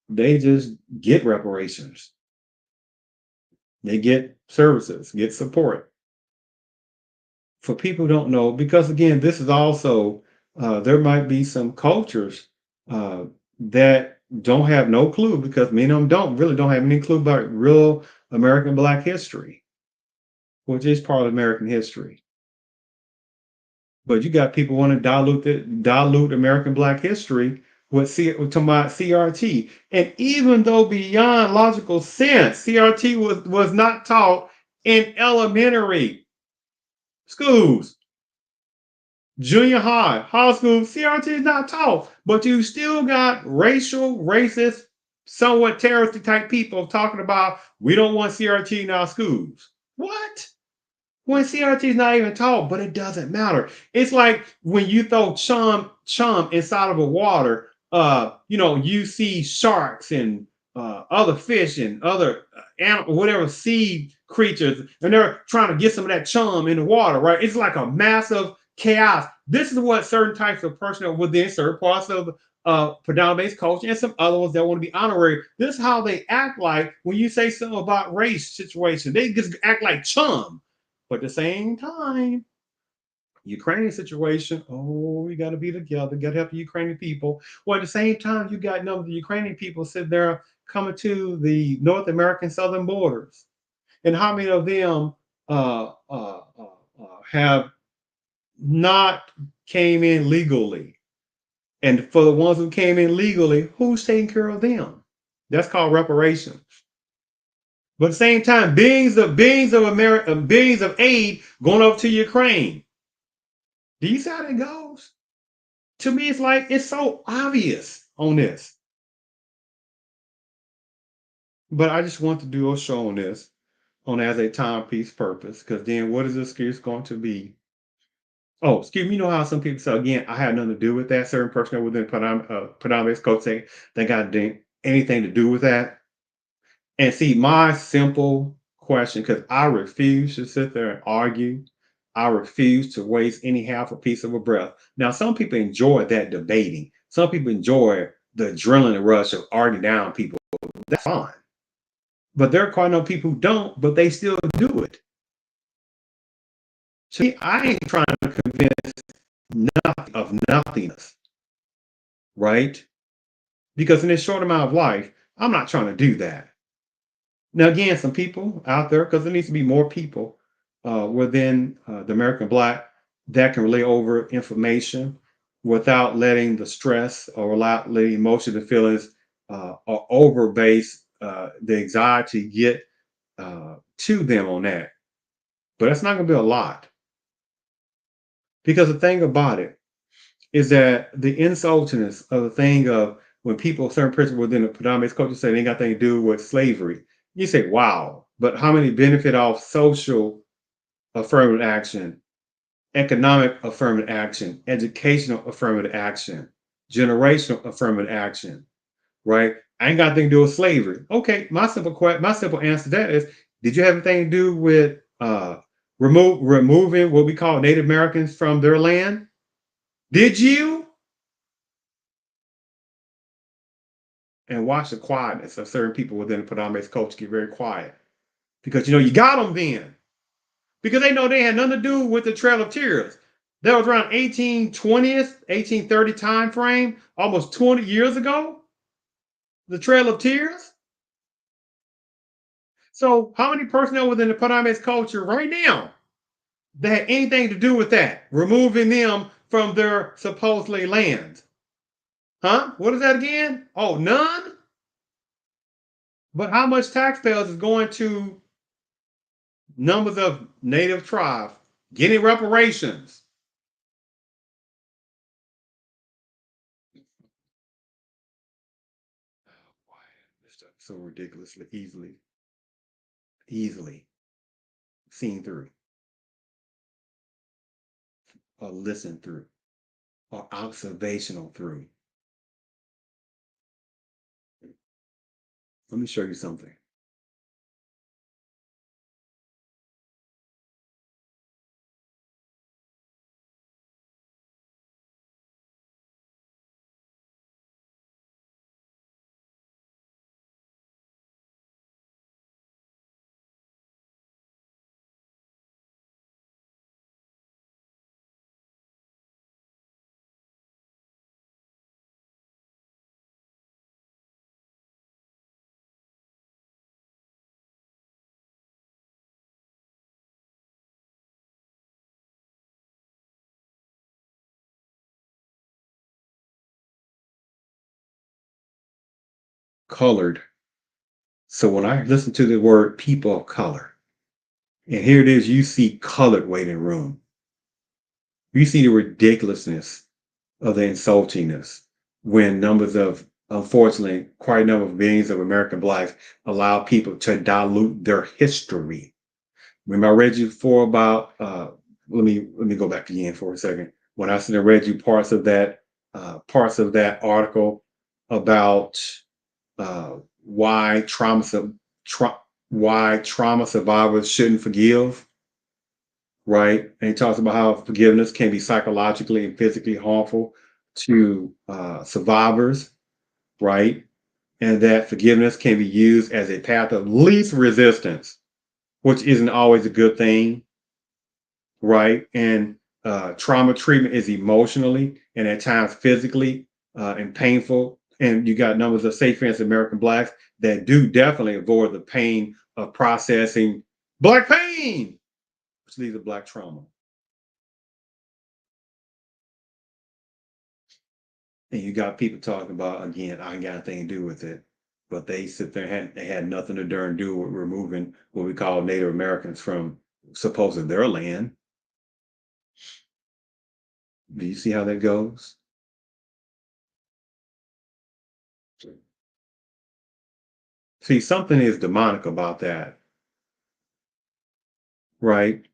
They just get reparations. They get services, get support. For people who don't know, because again, this is also, there might be some cultures that don't have no clue, because many of them don't have any clue about real American Black history, which is part of American history. But you got people want to dilute American Black history with talking about CRT. And even though beyond logical sense, CRT was not taught in elementary schools, junior high school, CRT is not taught. But you still got racist, somewhat terrorist type people talking about we don't want CRT in our schools. What? When CRT is not even taught, but it doesn't matter. It's like when you throw chum inside of a water, you see sharks and other fish and other animal, whatever sea creatures, and they're trying to get some of that chum in the water, right? It's like a massive chaos. This is what certain types of personnel within certain parts of predominant culture and some other ones that want to be honorary. This is how they act like when you say something about race situation. They just act like chum. But at the same time, Ukrainian situation, oh, we got to be together, got to help the Ukrainian people. Well, at the same time, you got none of the Ukrainian people sitting there coming to the North American southern borders. And how many of them have not came in legally? And for the ones who came in legally, who's taking care of them? That's called reparations. But at the same time, billions of America, billions of aid going up to Ukraine. Do you see how that goes? To me, it's like it's so obvious on this. But I just want to do a show on this, on as a timepiece purpose, because then what is the excuse going to be? Oh, excuse me. You know how some people say, again, I had nothing to do with that. Certain personnel within predominant coach say they got anything to do with that. And see, my simple question, because I refuse to sit there and argue. I refuse to waste any half a piece of a breath. Now, some people enjoy that debating. Some people enjoy the adrenaline rush of arguing down people. That's fine. But there are quite a number of people who don't, but they still do it. To me, I ain't trying to convince nothing of nothingness, right? Because in this short amount of life, I'm not trying to do that. Now, again, some people out there, because there needs to be more people within the American Black that can relay over information without letting the stress or without letting emotions and feelings or over base the anxiety get to them on that. But that's not going to be a lot. Because the thing about it is that the insultingness of the thing of when people, certain persons within the predominant culture say they ain't got nothing to do with slavery, you say, wow, but how many benefit off social affirmative action, economic affirmative action, educational affirmative action, generational affirmative action, right? I ain't got anything to do with slavery. Okay, my simple answer to that is, did you have anything to do with removing what we call Native Americans from their land? Did you? And watch the quietness of certain people within the predominant culture get very quiet. Because you got them then. Because they know they had nothing to do with the Trail of Tears. That was around 1820s, 1830 time frame, almost 20 years ago. The Trail of Tears. So how many personnel within the predominant culture right now that had anything to do with that, removing them from their supposedly lands? Huh? What is that again? Oh, none? But how much taxpayers is going to numbers of native tribes getting reparations? So ridiculously easily seen through or listened through or observational through. Let me show you something. Colored. So when I listen to the word people of color, and here it is, you see colored waiting room. You see the ridiculousness of the insultingness when numbers of, unfortunately, quite a number of millions of American Blacks allow people to dilute their history. Remember, I read you before about. Let me go back again for a second. When I said I read you parts of that article about why trauma survivors shouldn't forgive, right? And he talks about how forgiveness can be psychologically and physically harmful to survivors, right? And that forgiveness can be used as a path of least resistance, which isn't always a good thing, right? And trauma treatment is emotionally and at times physically and painful. And you got numbers of, say, for instance, American Blacks that do definitely avoid the pain of processing Black pain, which leads to Black trauma. And you got people talking about, again, I ain't got anything to do with it. But they sit there and they had nothing to do with removing what we call Native Americans from supposedly their land. Do you see how that goes? See, something is demonic about that, right?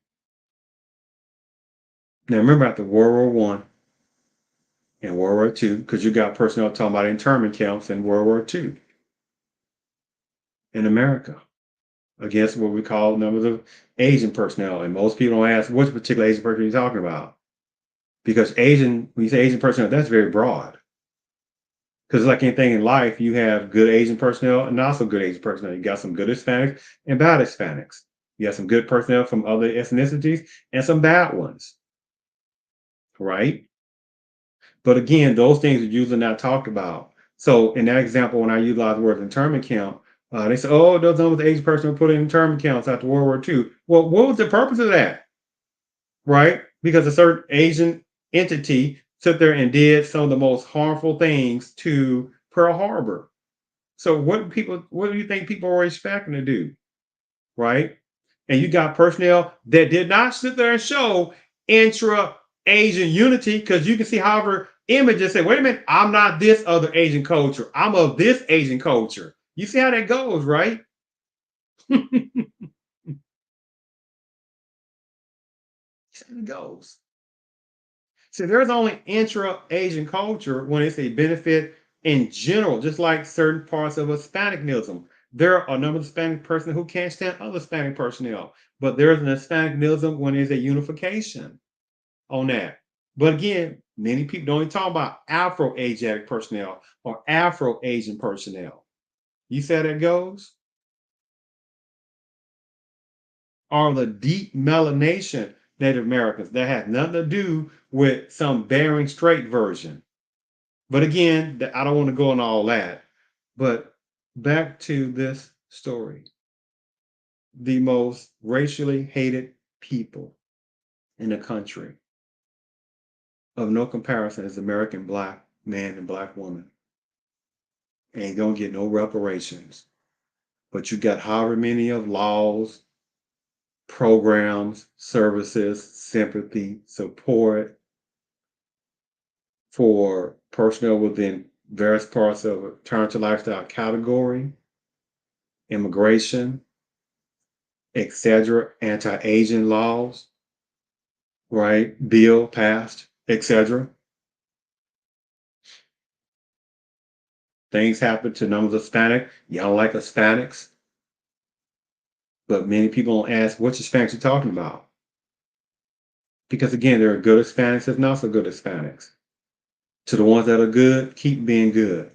Now, remember after World War One and World War Two, because you got personnel talking about internment camps in World War Two in America against what we call numbers of Asian personnel. And most people don't ask which particular Asian person you're talking about. Because when you say Asian personnel, that's very broad. Because like anything in life, you have good Asian personnel and not so good Asian personnel. You got some good Hispanics and bad Hispanics. You have some good personnel from other ethnicities and some bad ones, right? But again, those things are usually not talked about. So in that example, when I utilize the word internment camp, they say, "Oh, those numbers of Asian person were put in internment camps after World War II." Well, what was the purpose of that, right? Because a certain Asian entity took there and did some of the most harmful things to Pearl Harbor. So what do you think people were expecting to do, right? And you got personnel that did not sit there and show intra-Asian unity, because you can see, however, images say, wait a minute, I'm not this other Asian culture. I'm of this Asian culture. You see how that goes, right? It goes. So there's only intra-Asian culture when it's a benefit in general, just like certain parts of Hispanism. There are a number of Hispanic personnel who can't stand other Hispanic personnel, but there's an Hispanism when there's a unification on that. But again, many people don't even talk about Afro-Asiatic personnel or Afro-Asian personnel. You see how that goes? Or the deep melanation Native Americans that has nothing to do with some Bering Strait version. But again, I don't want to go on all that. But back to this story. The most racially hated people in the country, of no comparison, is American black man and black woman. And you don't get no reparations. But you got however many of laws, programs, services, sympathy, support for personnel within various parts of a turn to lifestyle category, immigration, etc., anti-Asian laws, right? Bill passed, etc. Things happen to numbers of Hispanic. Y'all like Hispanics, but many people don't ask which Hispanics you're talking about. Because again, there are good Hispanics and not so good Hispanics. To the ones that are good, keep being good.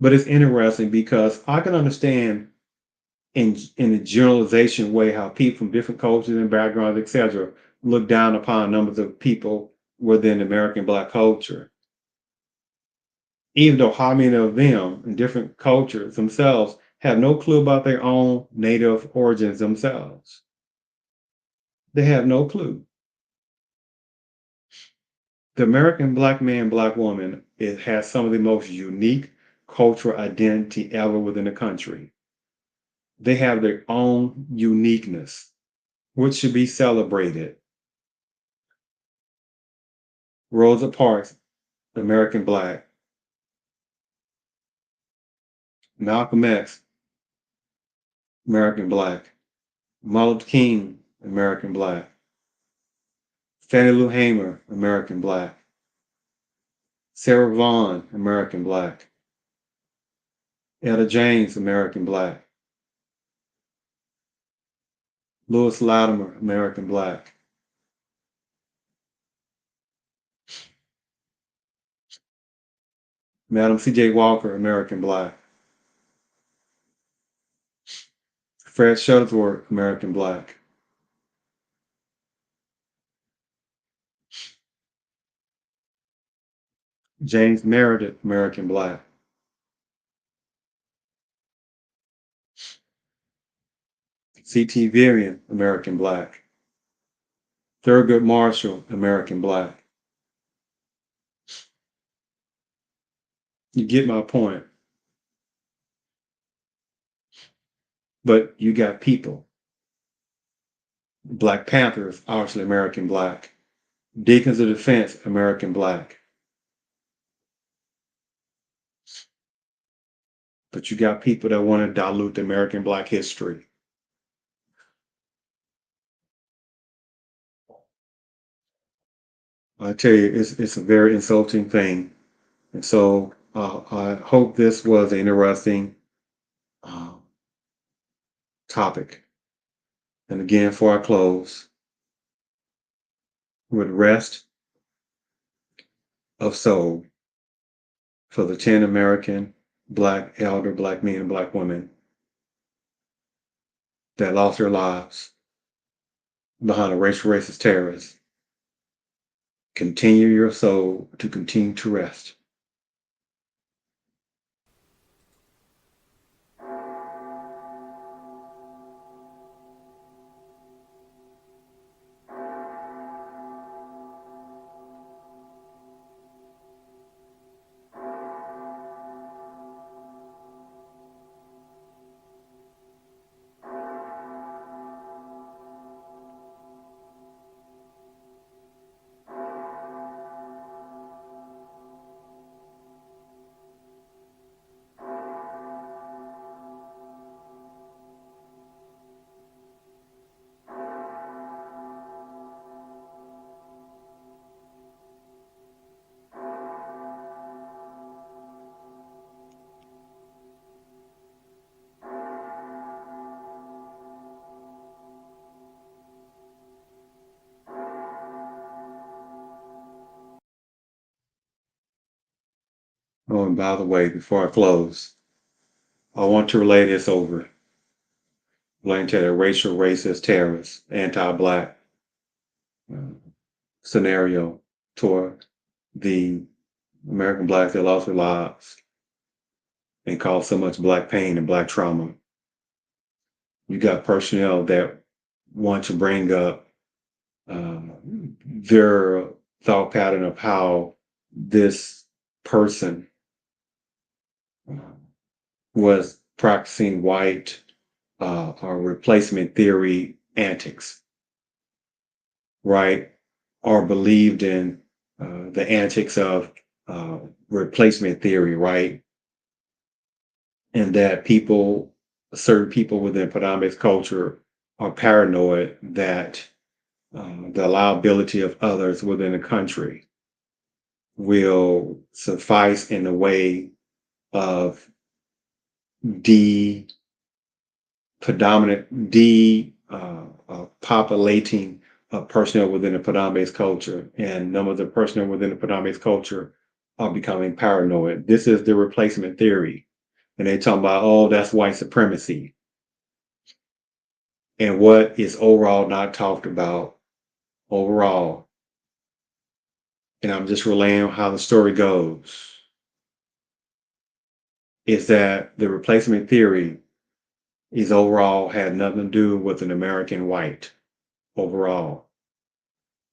But it's interesting because I can understand in a generalization way how people from different cultures and backgrounds, etc., look down upon numbers of people within American black culture. Even though how many of them in different cultures themselves have no clue about their own native origins themselves. They have no clue. The American black man, black woman, has some of the most unique cultural identity ever within the country. They have their own uniqueness, which should be celebrated. Rosa Parks, American black. Malcolm X, American black. Martin Luther King, American black. Fannie Lou Hamer, American black. Sarah Vaughan, American black. Etta James, American black. Louis Latimer, American black. Madam C.J. Walker, American black. Fred Shuttlesworth, American black. James Meredith, American black. C.T. Vivian, American black. Thurgood Marshall, American black. You get my point. But you got people. Black Panthers, obviously American black. Deacons of Defense, American black. But you got people that want to dilute the American black history. I tell you, it's a very insulting thing. And so I hope this was an interesting uh, topic. And again, before I close, with rest of soul for the 10 American black elder black men and black women that lost their lives behind a racial racist terrorist. Continue your soul to continue to rest. Oh, and by the way, before I close, I want to relay this over. Relating to the racial, racist, terrorist, anti-Black scenario toward the American Blacks that lost their lives and caused so much Black pain and Black trauma. You got personnel that want to bring up their thought pattern of how this person was practicing white or replacement theory antics, right? Or believed in the antics of replacement theory, right? And that people, certain people within predominant culture, are paranoid that the liability of others within the country will suffice in the way of populating personnel within the predominant culture, and none of the personnel within the predominant culture are becoming paranoid. This is the replacement theory, and they talk about, oh, that's white supremacy. And what is overall not talked about overall, and I'm just relaying how the story goes, is that the replacement theory is overall had nothing to do with an American white overall.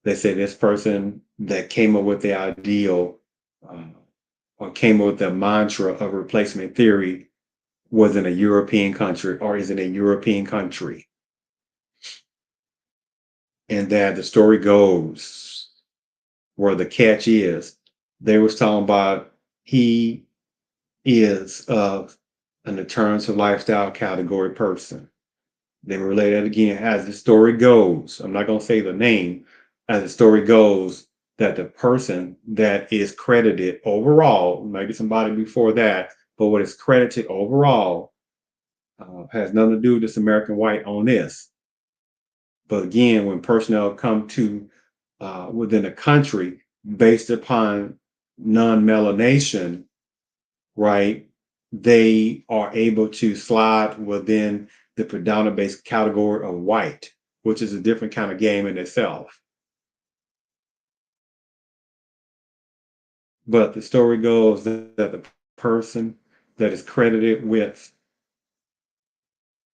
They say this person that came up with the ideal or came up with the mantra of replacement theory was in a European country or is in a European country. And that the story goes where the catch is, they was talking about he is of an alternative lifestyle category person. Then relay that again. As the story goes, I'm not going to say the name, as the story goes, that the person that is credited overall, maybe somebody before that, but what is credited overall has nothing to do with this American white on this. But again, when personnel come to within a country based upon non-melanation, right, they are able to slide within the predominant based category of white, which is a different kind of game in itself. But the story goes that the person that is credited with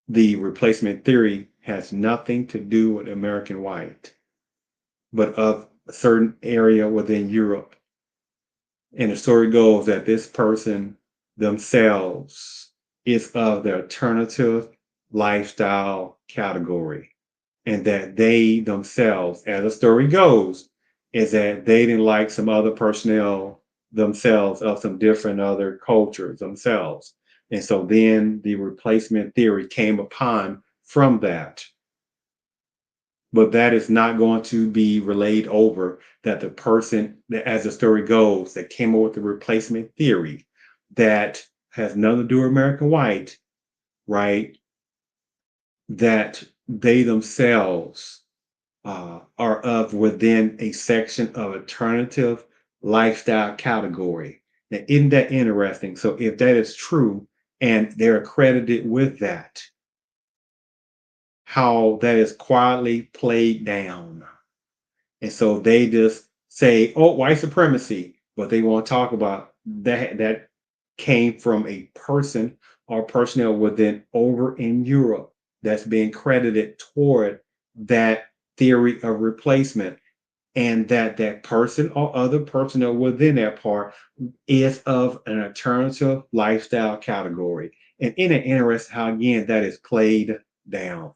the replacement theory has nothing to do with American white, but of a certain area within Europe. And the story goes that this person themselves is of the alternative lifestyle category, and that they themselves, as the story goes, is that they didn't like some other personnel themselves of some different other cultures themselves. And so then the replacement theory came upon from that. But that is not going to be relayed over that the person, that, as the story goes, that came up with the replacement theory that has nothing to do with American white, right? That they themselves are of within a section of alternative lifestyle category. Now, isn't that interesting? So if that is true and they're accredited with that, how that is quietly played down. And so they just say, oh, white supremacy, but they won't talk about that came from a person or personnel within over in Europe that's being credited toward that theory of replacement, and that person or other personnel within that part is of an alternative lifestyle category. And in it interesting how again that is played down.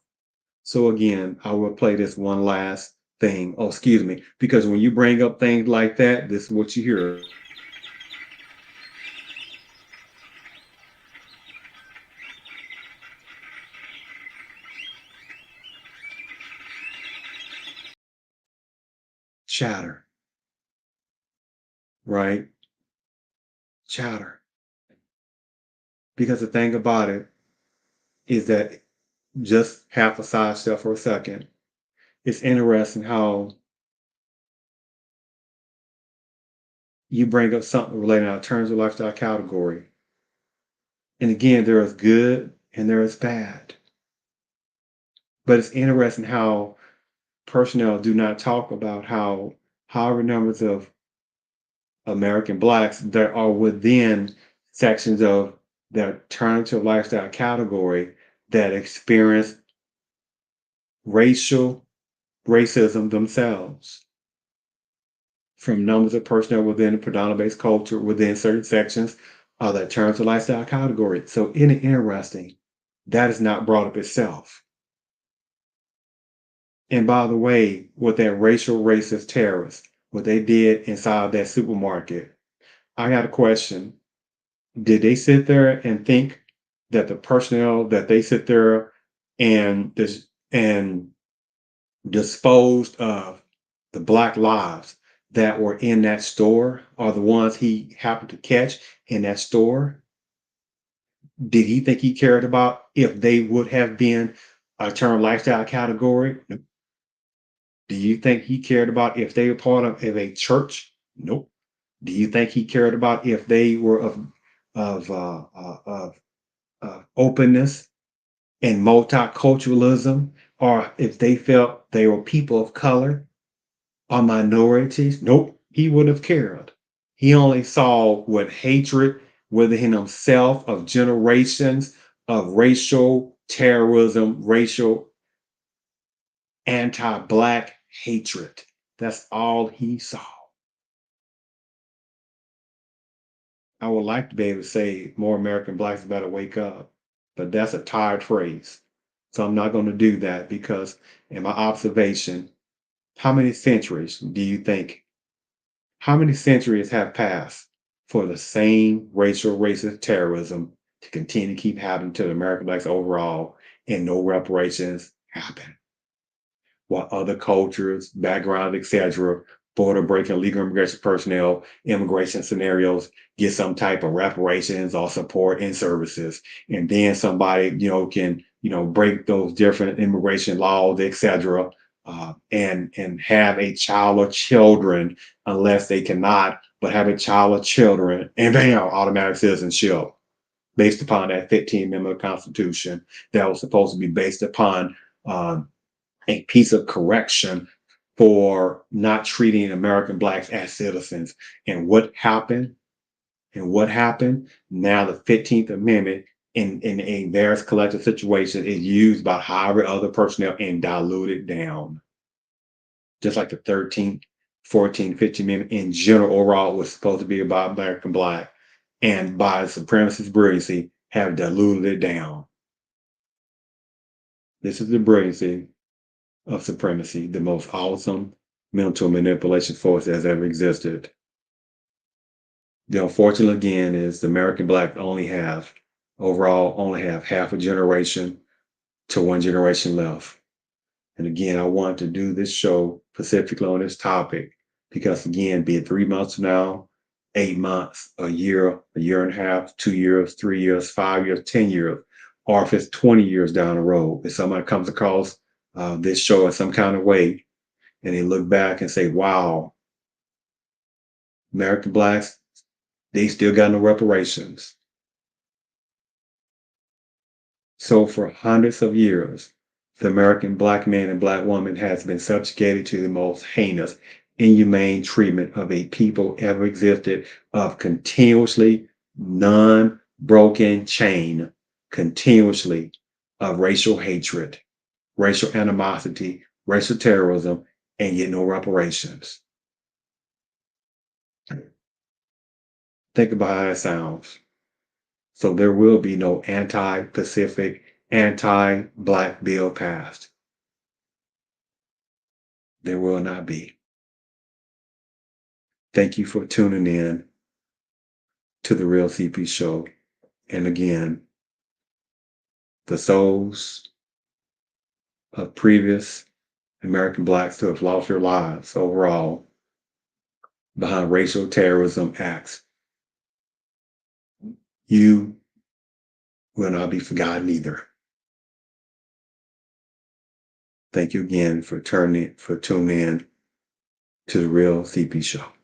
So again, I will play this one last thing. Oh, excuse me, because when you bring up things like that, this is what you hear. Chatter, right? Chatter. Because the thing about it is that, just half a sidestep for a second, it's interesting how you bring up something related to terms of lifestyle category. And again, there is good and there is bad. But it's interesting how personnel do not talk about how however numbers of American blacks that are within sections of the alternative lifestyle category that experience racism themselves, from numbers of personnel within the predominant based culture within certain sections of the alternative lifestyle category. So interesting, that is not brought up itself. And by the way, with that racial racist terrorist, what they did inside that supermarket, I got a question. Did they sit there and think that the personnel that they sit there and and disposed of the black lives that were in that store are the ones he happened to catch in that store? Did he think he cared about if they would have been a term lifestyle category? Nope. Do you think he cared about if they were part of a church? Nope. Do you think he cared about if they were of openness and multiculturalism, or if they felt they were people of color or minorities? Nope, he wouldn't have cared. He only saw what hatred within himself of generations of racial terrorism, racial anti-black hatred. That's all he saw. I would like to be able to say more American blacks better wake up, but that's a tired phrase. So I'm not going to do that because, in my observation, how many centuries do you think, how many centuries have passed for the same racial racist terrorism to continue to keep happening to the American blacks overall and no reparations happen? While other cultures, backgrounds, etc., border breaking, legal immigration personnel, immigration scenarios get some type of reparations or support and services, and then somebody can break those different immigration laws, etc., and have a child or children unless they cannot, but have a child or children, and bam, automatic citizenship based upon that 15th Amendment of the Constitution that was supposed to be based upon a piece of correction for not treating American blacks as citizens. And what happened? And what happened? Now the 15th Amendment in a various collective situation is used by however other personnel and diluted down. Just like the 13th, 14th, 15th Amendment in general overall was supposed to be about American black, and by supremacist brilliancy have diluted it down. This is the brilliancy of supremacy, the most awesome mental manipulation force that has ever existed. The unfortunate again is the American black only have half a generation to one generation left. And again, I want to do this show specifically on this topic because again, be it 3 months from now, 8 months, a year and a half, 2 years, 3 years, 5 years, 10 years, or if it's 20 years down the road, if somebody comes across this show in some kind of way and they look back and say, wow, American blacks, they still got no reparations. So for hundreds of years, the American black man and black woman has been subjugated to the most heinous, inhumane treatment of a people ever existed, of continuously non-broken chain, continuously of racial hatred, racial animosity, racial terrorism, and yet no reparations. Think about how that sounds. So there will be no anti-Pacific, anti-black bill passed. There will not be. Thank you for tuning in to the Real CP Show. And again, the souls of previous American blacks who have lost their lives overall behind racial terrorism acts, you will not be forgotten either. Thank you again for tuning in to the Real CP Show.